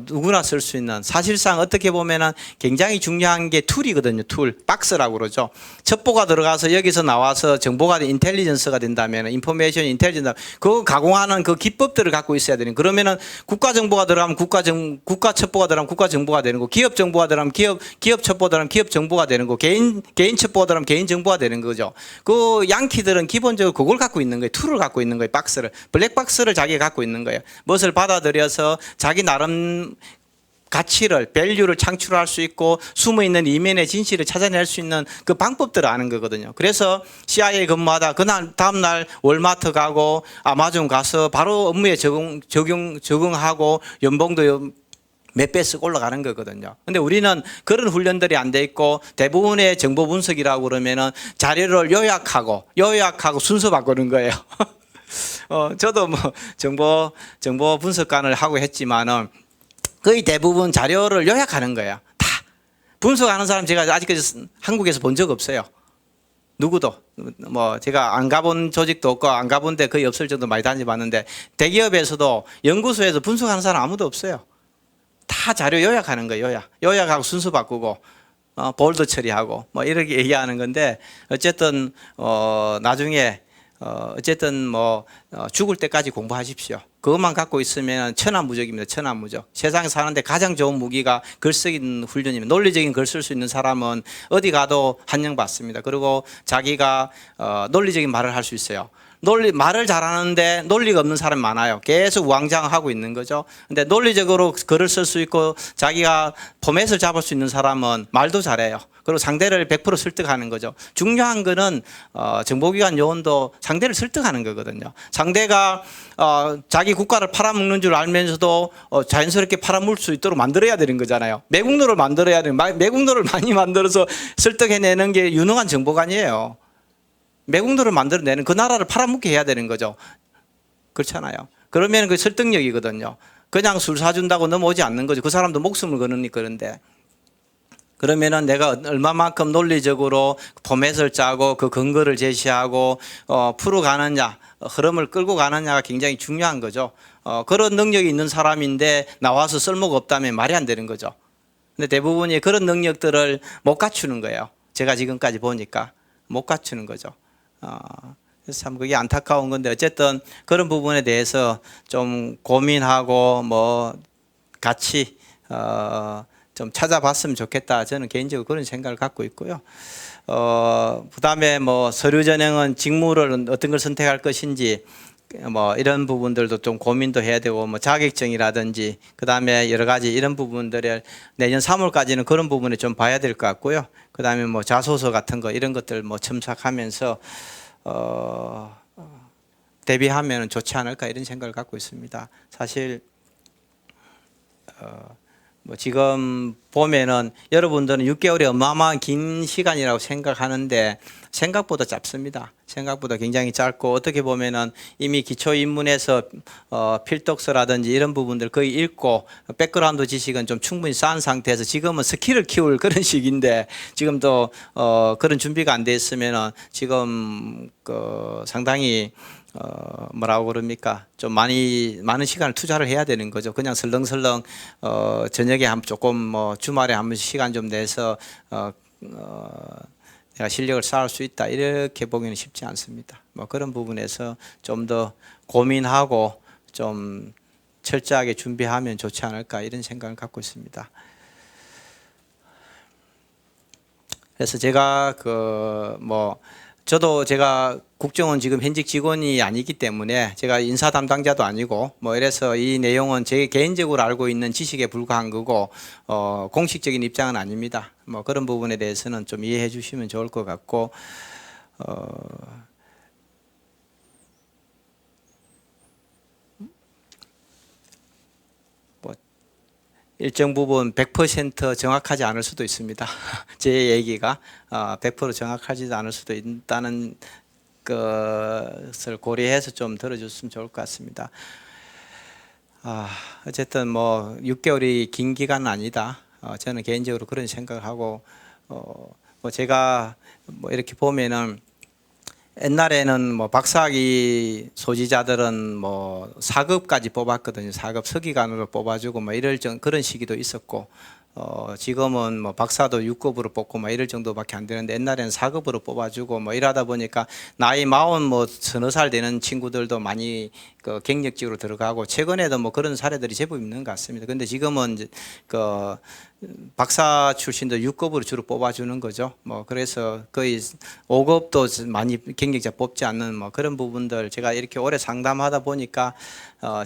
누구나 쓸 수 있는, 사실상 어떻게 보면은 굉장히 중요한 게 툴이거든요. 툴, 박스라고 그러죠. 첩보가 들어가서 여기서 나와서 정보가 인텔리전스가 된다면, 인포메이션 인텔리전스, 그거 가공하는 그 기법들을 갖고 있어야 되는. 그러면은 국가 정보가 들어가면 국가 첩보가 들어가면 국가 정보가 되는 거, 기업 정보가 들어가면 기업 첩보가 들어가면 기업 정보가 되는 거, 개인 첩보가 들어가면 개인 정보가 되는 거죠. 그 양키들은 기본적으로 그걸 갖고 있는 거예요. 툴을 갖고 있는 거예요. 박스를, 블랙박스를 자기가 갖고 있는 거예요. 무엇을 받아들여서 자기 나름 가치를, 밸류를 창출할 수 있고 숨어있는 이면의 진실을 찾아낼 수 있는 그 방법들을 아는 거거든요. 그래서 CIA 근무하다 그날 다음날 월마트 가고 아마존 가서 바로 업무에 적응하고 연봉도 몇 배씩 올라가는 거거든요. 근데 우리는 그런 훈련들이 안 돼 있고 대부분의 정보 분석이라고 그러면은 자료를 요약하고 순서 바꾸는 거예요. 저도 뭐 정보 분석관을 하고 했지만은 거의 대부분 자료를 요약하는 거예요. 다 분석하는 사람 제가 아직까지 한국에서 본 적 없어요. 누구도. 뭐 제가 안 가본 조직도 없고 안 가본 데 거의 없을 정도 많이 다녀봤는데, 대기업에서도 연구소에서 분석하는 사람 아무도 없어요. 다 자료 요약하는 거예요. 요약하고 순서 바꾸고 볼드 처리하고 뭐 이렇게 얘기하는 건데, 어쨌든 나중에 어쨌든 뭐 죽을 때까지 공부하십시오. 그것만 갖고 있으면 천하무적입니다. 천하무적. 세상에 사는데 가장 좋은 무기가 글쓰기 훈련입니다. 논리적인 글 쓸 수 있는 사람은 어디 가도 환영받습니다. 그리고 자기가 논리적인 말을 할 수 있어요. 말을 잘하는데 논리가 없는 사람이 많아요. 계속 우왕좌왕하고 있는 거죠. 근데 논리적으로 글을 쓸 수 있고 자기가 포맷을 잡을 수 있는 사람은 말도 잘해요. 그리고 상대를 100% 설득하는 거죠. 중요한 거는 정보기관 요원도 상대를 설득하는 거거든요. 상대가 자기 국가를 팔아먹는 줄 알면서도 자연스럽게 팔아먹을 수 있도록 만들어야 되는 거잖아요. 매국노를 만들어야 되는, 매국노를 많이 만들어서 설득해내는 게 유능한 정보관이에요. 매국노를 만들어내는, 그 나라를 팔아먹게 해야 되는 거죠. 그렇잖아요. 그러면 그 설득력이거든요. 그냥 술 사준다고 넘어오지 않는 거죠. 그 사람도 목숨을 거느니까. 그런데 그러면은 내가 얼마만큼 논리적으로 포맷을 짜고 그 근거를 제시하고 풀어가느냐, 흐름을 끌고 가느냐가 굉장히 중요한 거죠. 그런 능력이 있는 사람인데 나와서 쓸모가 없다면 말이 안 되는 거죠. 근데 대부분이 그런 능력들을 못 갖추는 거예요. 제가 지금까지 보니까 못 갖추는 거죠. 그래서 참 그게 안타까운 건데, 어쨌든 그런 부분에 대해서 좀 고민하고 뭐 같이 좀 찾아봤으면 좋겠다. 저는 개인적으로 그런 생각을 갖고 있고요. 그다음에 뭐 서류 전형은 직무를 어떤 걸 선택할 것인지 뭐 이런 부분들도 좀 고민도 해야 되고, 뭐 자격증이라든지 그다음에 여러 가지 이런 부분들을 내년 3월까지는 그런 부분을 좀 봐야 될 것 같고요. 그다음에 뭐 자소서 같은 거 이런 것들 뭐 첨삭하면서 대비하면 좋지 않을까 이런 생각을 갖고 있습니다. 사실 뭐 지금 보면은 여러분들은 6개월이 어마어마한 긴 시간이라고 생각하는데 생각보다 짧습니다. 생각보다 굉장히 짧고, 어떻게 보면은 이미 기초 입문에서 필독서라든지 이런 부분들 거의 읽고 백그라운드 지식은 좀 충분히 쌓은 상태에서 지금은 스킬을 키울 그런 시기인데, 지금도 그런 준비가 안 돼 있으면은 지금 상당히 뭐라고 그럽니까? 좀 많은 시간을 투자를 해야 되는 거죠. 그냥 설렁설렁 저녁에 조금 뭐 주말에 한 번씩 시간 좀 내서 내가 실력을 쌓을 수 있다 이렇게 보기는 쉽지 않습니다. 뭐 그런 부분에서 좀 더 고민하고 좀 철저하게 준비하면 좋지 않을까 이런 생각을 갖고 있습니다. 그래서 제가 저도 제가 국정원 지금 현직 직원이 아니기 때문에 제가 인사 담당자도 아니고 뭐 이래서 이 내용은 제 개인적으로 알고 있는 지식에 불과한 거고 공식적인 입장은 아닙니다. 뭐 그런 부분에 대해서는 좀 이해해 주시면 좋을 것 같고, 일정 부분 100% 정확하지 않을 수도 있습니다. 제 얘기가 100% 정확하지도 않을 수도 있다는 것을 고려해서 좀 들어줬으면 좋을 것 같습니다. 어쨌든 뭐 6개월이 긴 기간은 아니다. 저는 개인적으로 그런 생각을 하고, 뭐 제가 뭐 이렇게 보면은 옛날에는 뭐 박사학위 소지자들은 뭐 4급까지 뽑았거든요. 4급 서기관으로 뽑아주고 뭐 이럴 그런 시기도 있었고, 지금은 뭐 박사도 6급으로 뽑고 뭐 이럴 정도밖에 안 되는데, 옛날에는 4급으로 뽑아주고 뭐 이러다 보니까 나이 40 뭐 서너 살 되는 친구들도 많이 그 경력직으로 들어가고, 최근에도 뭐 그런 사례들이 제법 있는 것 같습니다. 근데 지금은 이제 그 박사 출신도 6급으로 주로 뽑아주는 거죠. 뭐 그래서 거의 5급도 많이 경력자 뽑지 않는 뭐 그런 부분들, 제가 이렇게 오래 상담하다 보니까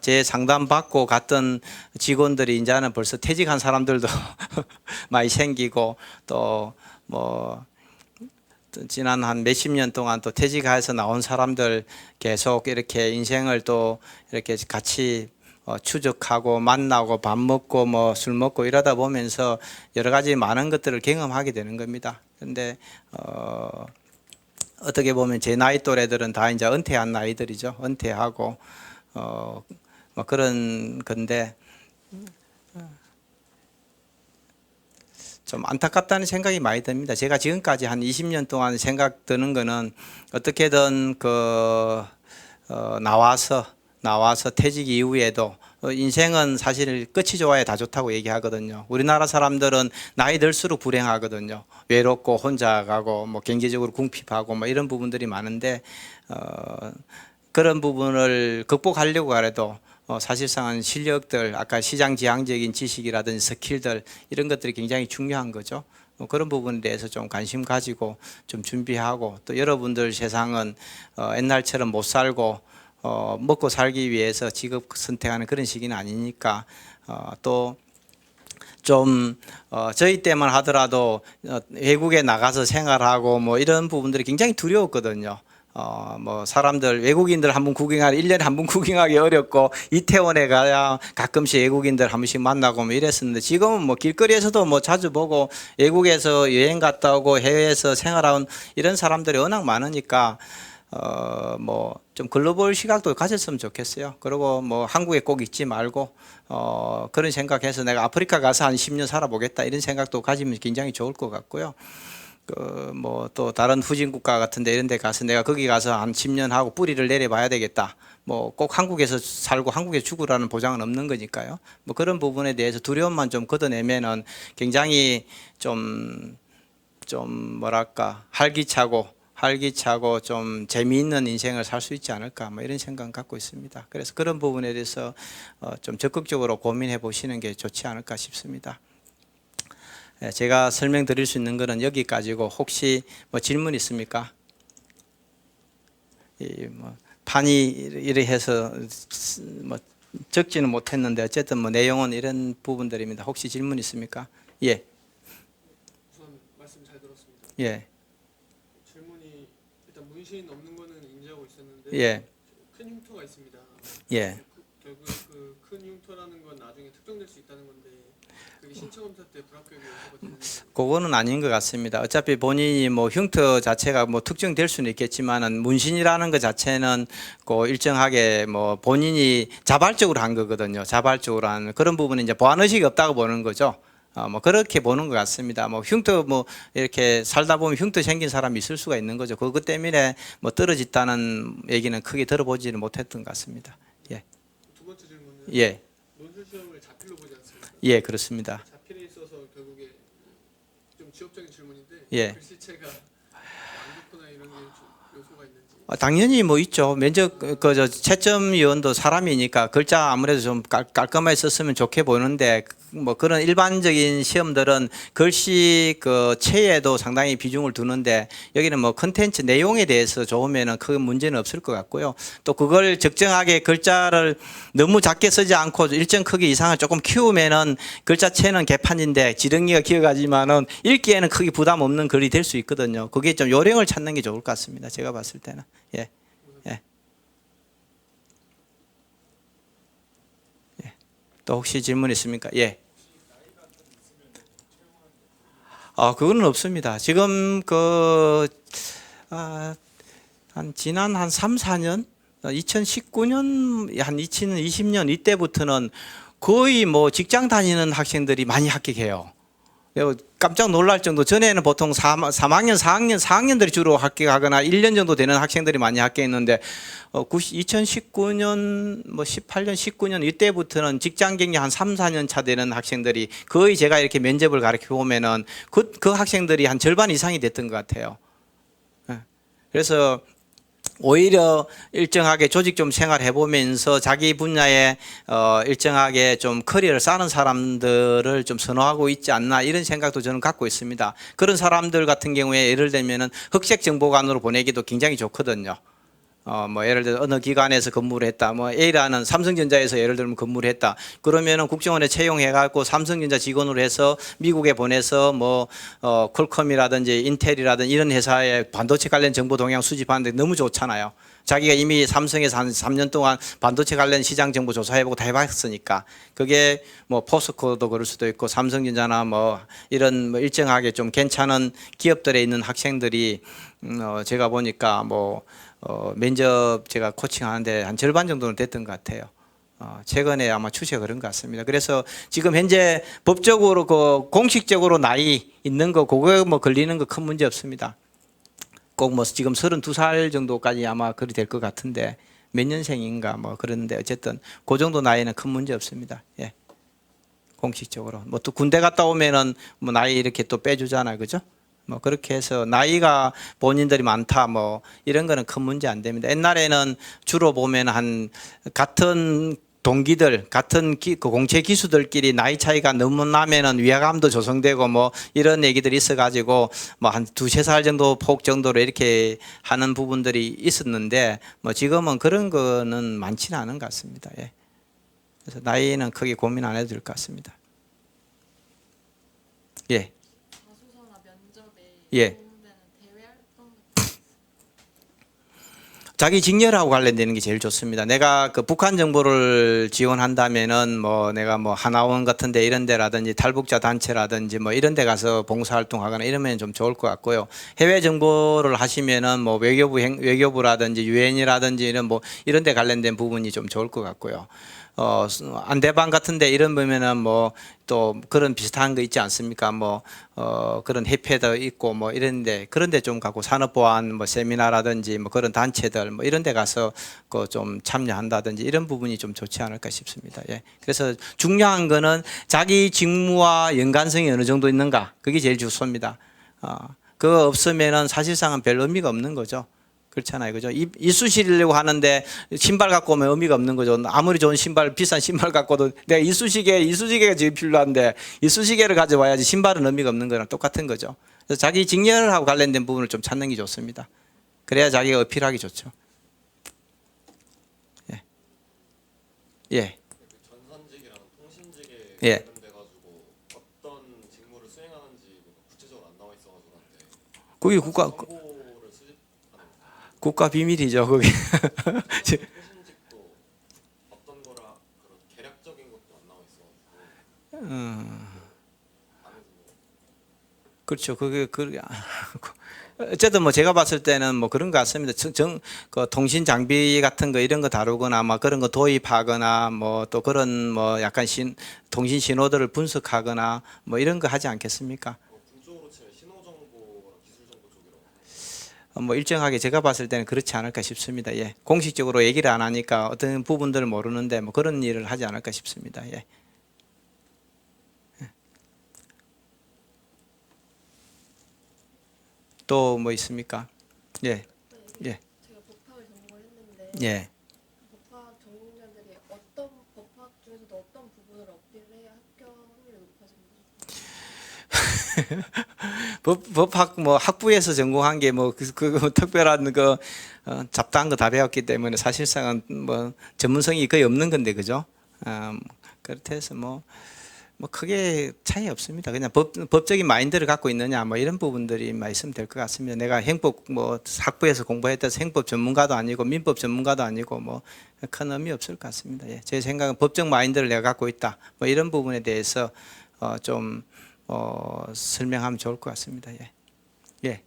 제 상담 받고 갔던 직원들이 이제는 벌써 퇴직한 사람들도 많이 생기고, 또 뭐 지난 한 몇십 년 동안 또 퇴직해서 나온 사람들 계속 이렇게 인생을 또 이렇게 같이 추적하고 만나고 밥 먹고 뭐 술 먹고 이러다 보면서 여러 가지 많은 것들을 경험하게 되는 겁니다. 근데 어떻게 보면 제 나이 또래들은 다 이제 은퇴한 나이들이죠. 은퇴하고 뭐 그런 건데, 좀 안타깝다는 생각이 많이 듭니다. 제가 지금까지 한 20년 동안 생각 드는 거는, 어떻게든 나와서 퇴직 이후에도 인생은 사실 끝이 좋아야 다 좋다고 얘기하거든요. 우리나라 사람들은 나이 들수록 불행하거든요. 외롭고 혼자 가고 뭐 경제적으로 궁핍하고 뭐 이런 부분들이 많은데, 그런 부분을 극복하려고 하래도 사실상은 실력들, 아까 시장지향적인 지식이라든지 스킬들, 이런 것들이 굉장히 중요한 거죠. 그런 부분에 대해서 좀 관심 가지고 좀 준비하고, 또 여러분들 세상은 옛날처럼 못 살고 먹고 살기 위해서 직업 선택하는 그런 시기는 아니니까, 또 좀 저희 때만 하더라도 외국에 나가서 생활하고 뭐 이런 부분들이 굉장히 두려웠거든요. 뭐 사람들, 외국인들 한 번 구경하기, 1년에 한 번 구경하기 어렵고, 이태원에 가야 가끔씩 외국인들 한 번씩 만나고 뭐 이랬었는데, 지금은 뭐 길거리에서도 뭐 자주 보고, 외국에서 여행 갔다 오고 해외에서 생활한 이런 사람들이 워낙 많으니까 뭐 좀 글로벌 시각도 가졌으면 좋겠어요. 그리고 뭐 한국에 꼭 있지 말고 그런 생각해서 내가 아프리카 가서 한 10년 살아보겠다, 이런 생각도 가지면 굉장히 좋을 것 같고요. 뭐 또 다른 후진 국가 같은데 이런 데 가서 내가 거기 가서 한 10년 하고 뿌리를 내려봐야 되겠다. 뭐 꼭 한국에서 살고 한국에 죽으라는 보장은 없는 거니까요. 뭐 그런 부분에 대해서 두려움만 좀 걷어내면은 굉장히 좀 뭐랄까 활기차고 좀 재미있는 인생을 살 수 있지 않을까, 뭐 이런 생각 갖고 있습니다. 그래서 그런 부분에 대해서 좀 적극적으로 고민해 보시는 게 좋지 않을까 싶습니다. 제가 설명드릴 수 있는 것은 여기까지고, 혹시 뭐 질문 있습니까? 뭐 판이 이래 해서 뭐 적지는 못했는데 어쨌든 뭐 내용은 이런 부분들입니다. 혹시 질문 있습니까? 예. 우선 말씀 잘 들었습니다. 예. 질문이, 일단 문신 없는 거는 인지하고 있었는데 예. 큰 흉터가 있습니다. 예. 결국 그 큰 흉터라는 건 나중에 특정될 수 있다는 건데, 그게 신체 검사 때 불합격이 요소가 되는 건가요? 그거는 아닌 것 같습니다. 어차피 본인이 뭐 흉터 자체가 뭐 특정될 수는 있겠지만은, 문신이라는 것 자체는 그 일정하게 뭐 본인이 자발적으로 한 거거든요. 자발적으로 한 그런 부분은 이제 보안 의식이 없다고 보는 거죠. 뭐 그렇게 보는 것 같습니다. 뭐 흉터 뭐 이렇게 살다 보면 흉터 생긴 사람이 있을 수가 있는 거죠. 그것 때문에 뭐 떨어졌다는 얘기는 크게 들어보지는 못했던 것 같습니다. 예. 두 번째 질문은, 예. 논술 시험을 자필로 보지 않습니까? 예, 그렇습니다. 자필에 있어서 결국에 좀 지엽적인 질문인데, 예. 글씨체가 안 좋거나 이런 게 요소가 있는지. 당연히 뭐 있죠. 면접 저 채점위원도 사람이니까 글자 아무래도 좀 깔끔하게 썼으면 좋게 보는데, 뭐 그런 일반적인 시험들은 글씨 그 체에도 상당히 비중을 두는데, 여기는 뭐 컨텐츠 내용에 대해서 좋으면은 큰 문제는 없을 것 같고요. 또 그걸 적정하게 글자를 너무 작게 쓰지 않고 일정 크기 이상을 조금 키우면은 글자 체는 개판인데 지렁이가 기어가지만은 읽기에는 크게 부담 없는 글이 될 수 있거든요. 그게 좀 요령을 찾는 게 좋을 것 같습니다. 제가 봤을 때는. 예. 예. 예. 또 혹시 질문 있습니까? 예. 그거는 없습니다. 지금 한 지난 한 3, 4년, 2019년, 한 2020년 이때부터는 거의 뭐 직장 다니는 학생들이 많이 합격해요. 깜짝 놀랄 정도. 전에는 보통 3학년, 4학년들이 주로 합격하거나 1년 정도 되는 학생들이 많이 합격했는데 2019년, 뭐 18년, 19년 이때부터는 직장 경력 한 3, 4년 차 되는 학생들이 거의 제가 이렇게 면접을 가르쳐 보면은 그 학생들이 한 절반 이상이 됐던 것 같아요. 예. 그래서 오히려 일정하게 조직 좀 생활해 보면서 자기 분야에 일정하게 좀 커리어를 쌓는 사람들을 좀 선호하고 있지 않나 이런 생각도 저는 갖고 있습니다. 그런 사람들 같은 경우에 예를 들면은 흑색 정보관으로 보내기도 굉장히 좋거든요. 뭐 예를 들어 어느 기관에서 근무를 했다. 뭐 A라는 삼성전자에서 예를 들면 근무를 했다. 그러면은 국정원에 채용해 갖고 삼성전자 직원으로 해서 미국에 보내서 뭐 퀄컴이라든지 인텔이라든지 이런 회사에 반도체 관련 정보 동향 수집하는데 너무 좋잖아요. 자기가 이미 삼성에서 한 3년 동안 반도체 관련 시장 정보 조사해보고 다 해봤으니까 그게 뭐 포스코도 그럴 수도 있고 삼성전자나 뭐 이런 뭐 일정하게 좀 괜찮은 기업들에 있는 학생들이 제가 보니까 뭐 면접 제가 코칭하는데 한 절반 정도는 됐던 것 같아요. 최근에 아마 추세가 그런 것 같습니다. 그래서 지금 현재 법적으로 공식적으로 나이 있는 거 그거 뭐 걸리는 거 큰 문제 없습니다. 꼭 뭐 지금 32살 정도까지 아마 그리 될 것 같은데 몇 년생인가 뭐 그런데 어쨌든 그 정도 나이는 큰 문제 없습니다. 예. 공식적으로 뭐 또 군대 갔다 오면은 뭐 나이 이렇게 또 빼주잖아요, 그죠? 뭐 그렇게 해서 나이가 본인들이 많다 뭐 이런 거는 큰 문제 안 됩니다. 옛날에는 주로 보면 한 같은 동기들 같은 그 공채 기수들끼리 나이 차이가 너무 나면은 위화감도 조성되고 뭐 이런 얘기들이 있어가지고 뭐 한 두세 살 정도 폭 정도로 이렇게 하는 부분들이 있었는데 뭐 지금은 그런 거는 많지는 않은 것 같습니다. 예. 그래서 나이는 크게 고민 안 해도 될 것 같습니다. 예. 자소서나 면접에 예. 도움되는 대외 활동 같은 거 자기 직렬하고 관련되는 게 제일 좋습니다. 내가 그 북한 정보를 지원한다면은 뭐 내가 뭐 하나원 같은데 이런 데라든지 탈북자 단체라든지 뭐 이런 데 가서 봉사활동하거나 이러면 좀 좋을 것 같고요. 해외 정보를 하시면은 뭐 외교부라든지 유엔이라든지 이런 뭐 이런 데 관련된 부분이 좀 좋을 것 같고요. 안대방 같은데 이런 보면은 뭐 또 그런 비슷한 거 있지 않습니까? 뭐 그런 협회도 있고 뭐 이런데 그런데 좀 가고 산업보안 뭐 세미나라든지 뭐 그런 단체들 뭐 이런 데 가서 그 좀 참여한다든지 이런 부분이 좀 좋지 않을까 싶습니다. 예. 그래서 중요한 거는 자기 직무와 연관성이 어느 정도 있는가 그게 제일 좋습니다. 그거 없으면은 사실상은 별 의미가 없는 거죠. 그렇잖아요. 그죠? 이쑤시리려고 하는데 신발 갖고 오면 의미가 없는 거죠. 아무리 좋은 신발, 비싼 신발 갖고도 내가 이쑤시개가 지금 필요한데 이쑤시개를 가져와야지 신발은 의미가 없는 거랑 똑같은 거죠. 그래서 자기 직렬하고 관련된 부분을 좀 찾는 게 좋습니다. 그래야 자기가 어필하기 좋죠. 예. 예. 전산직이랑 통신직에 예. 관련돼 가지고 어떤 직무를 수행하는지 구체적으로 안 나와 있어가지고 그런데 그게 정보를 수집하는 국가 비밀이죠. 그게. 통신직도 어떤 거라 그런 계략적인 것도 안 나와 있어가지고 안에서 그렇죠. 그게 어쨌든 뭐 제가 봤을 때는 뭐 그런 것 같습니다. 그 통신 장비 같은 거 이런 거 다루거나 뭐 그런 거 도입하거나 뭐 또 그런 뭐 약간 통신 신호들을 분석하거나 뭐 이런 거 하지 않겠습니까? 군쪽으로 치면 신호정보랑 기술정보 쪽이라고 뭐 일정하게 제가 봤을 때는 그렇지 않을까 싶습니다. 예. 공식적으로 얘기를 안 하니까 어떤 부분들을 모르는데 뭐 그런 일을 하지 않을까 싶습니다. 예. 또 뭐 있습니까? 예. 예. 제가 법학을 전공을 했는데 예. 법학 전공자들이 어떤 법학 중에서도 어떤 부분을 어필해야 합격 확률이 높아집니까? 법학 뭐 학부에서 전공한 게 뭐 그 특별한 그 잡다한 거 다 배웠기 때문에 사실상은 뭐 전문성이 거의 없는 건데 그죠? 그렇다 해서 뭐 크게 차이 없습니다. 그냥 법적인 마인드를 갖고 있느냐 뭐 이런 부분들이만 있으면 될 것 같습니다. 내가 행법 뭐 학부에서 공부했다 해서 행법 전문가도 아니고 민법 전문가도 아니고 뭐 큰 의미 없을 것 같습니다. 예. 제 생각은 법적 마인드를 내가 갖고 있다. 뭐 이런 부분에 대해서 좀 설명하면 좋을 것 같습니다. 예. 예.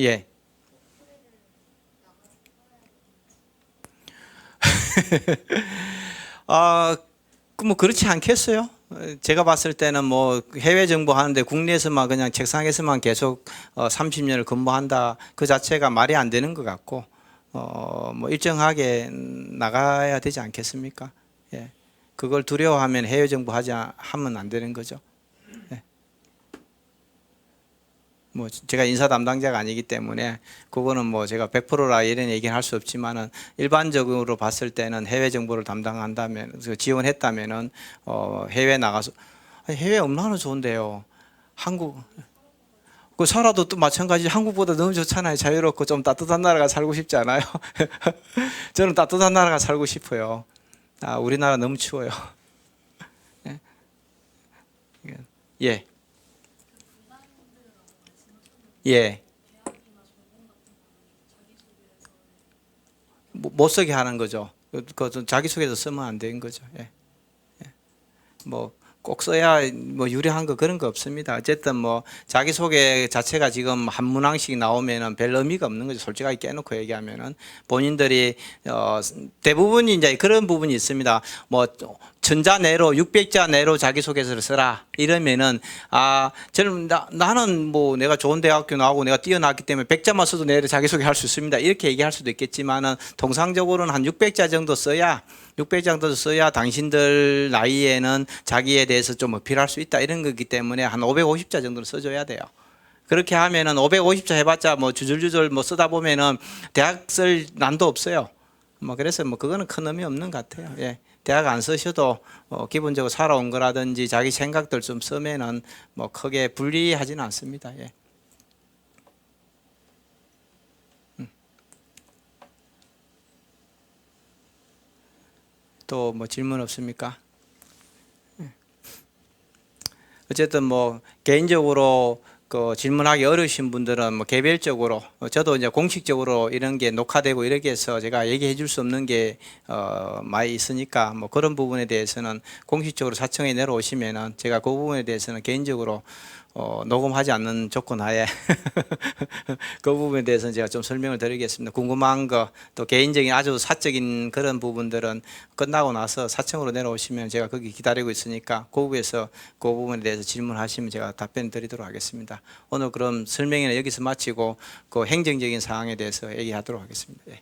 예. 뭐 그렇지 않겠어요? 제가 봤을 때는 뭐 해외 정부 하는데 국내에서만 그냥 책상에서만 계속 30년을 근무한다 그 자체가 말이 안 되는 것 같고 뭐 일정하게 나가야 되지 않겠습니까? 예. 그걸 두려워하면 해외 정부 하면 안 되는 거죠. 예. 뭐 제가 인사 담당자가 아니기 때문에 그거는 뭐 제가 100%라 이런 얘기는 할 수 없지만은 일반적으로 봤을 때는 해외 정보를 담당한다면 지원했다면은 해외 나가서 아니, 해외 얼마나 좋은데요. 한국 그 살아도 또 마찬가지 한국보다 너무 좋잖아요. 자유롭고 좀 따뜻한 나라가 살고 싶지 않아요? 저는 따뜻한 나라가 살고 싶어요. 우리나라 너무 추워요. 예. 예. 못 쓰게 하는 거죠. 그 자기소개서 쓰면 안 되는 거죠. 예. 뭐 꼭 써야 뭐 유리한 거 그런 거 없습니다. 어쨌든 뭐 자기소개 자체가 지금 한 문항씩 나오면은 별 의미가 없는 거죠. 솔직하게 깨놓고 얘기하면은 본인들이 대부분이 이제 그런 부분이 있습니다. 뭐 천자내로 600자 내로 자기소개서를 써라 이러면은 저는 나는 뭐 내가 좋은 대학교 나오고 내가 뛰어났기 때문에 100자만 써도 내로 자기소개할 수 있습니다. 이렇게 얘기할 수도 있겠지만은 통상적으로는 한 600자 정도 써야 600자 정도 써야 당신들 나이에는 자기에 대해서 좀 어필할 수 있다 이런 거기 때문에 한 550자 정도는 써줘야 돼요. 그렇게 하면은 550자 해봤자 뭐 주절주절 뭐 쓰다 보면은 대학 쓸 난도 없어요. 뭐 그래서 뭐 그거는 큰 의미 없는 것 같아요. 예. 대학 안 쓰셔도 기본적으로 살아온 거라든지 자기 생각들 좀 쓰면은 뭐 크게 불리하지는 않습니다. 예. 또 뭐 질문 없습니까? 어쨌든 뭐 개인적으로 그 질문하기 어려우신 분들은 뭐 개별적으로 저도 이제 공식적으로 이런 게 녹화되고 이렇게 해서 제가 얘기해 줄 수 없는 게 많이 있으니까 뭐 그런 부분에 대해서는 공식적으로 사청에 내려오시면은 제가 그 부분에 대해서는 개인적으로 녹음하지 않는 조건 하에 그 부분에 대해서는 제가 좀 설명을 드리겠습니다. 궁금한 거 또 개인적인 아주 사적인 그런 부분들은 끝나고 나서 사청으로 내려오시면 제가 거기 기다리고 있으니까 그 부분에서 그 부분에 대해서 질문하시면 제가 답변 드리도록 하겠습니다. 오늘 그럼 설명회는 여기서 마치고 그 행정적인 사항에 대해서 얘기하도록 하겠습니다. 예.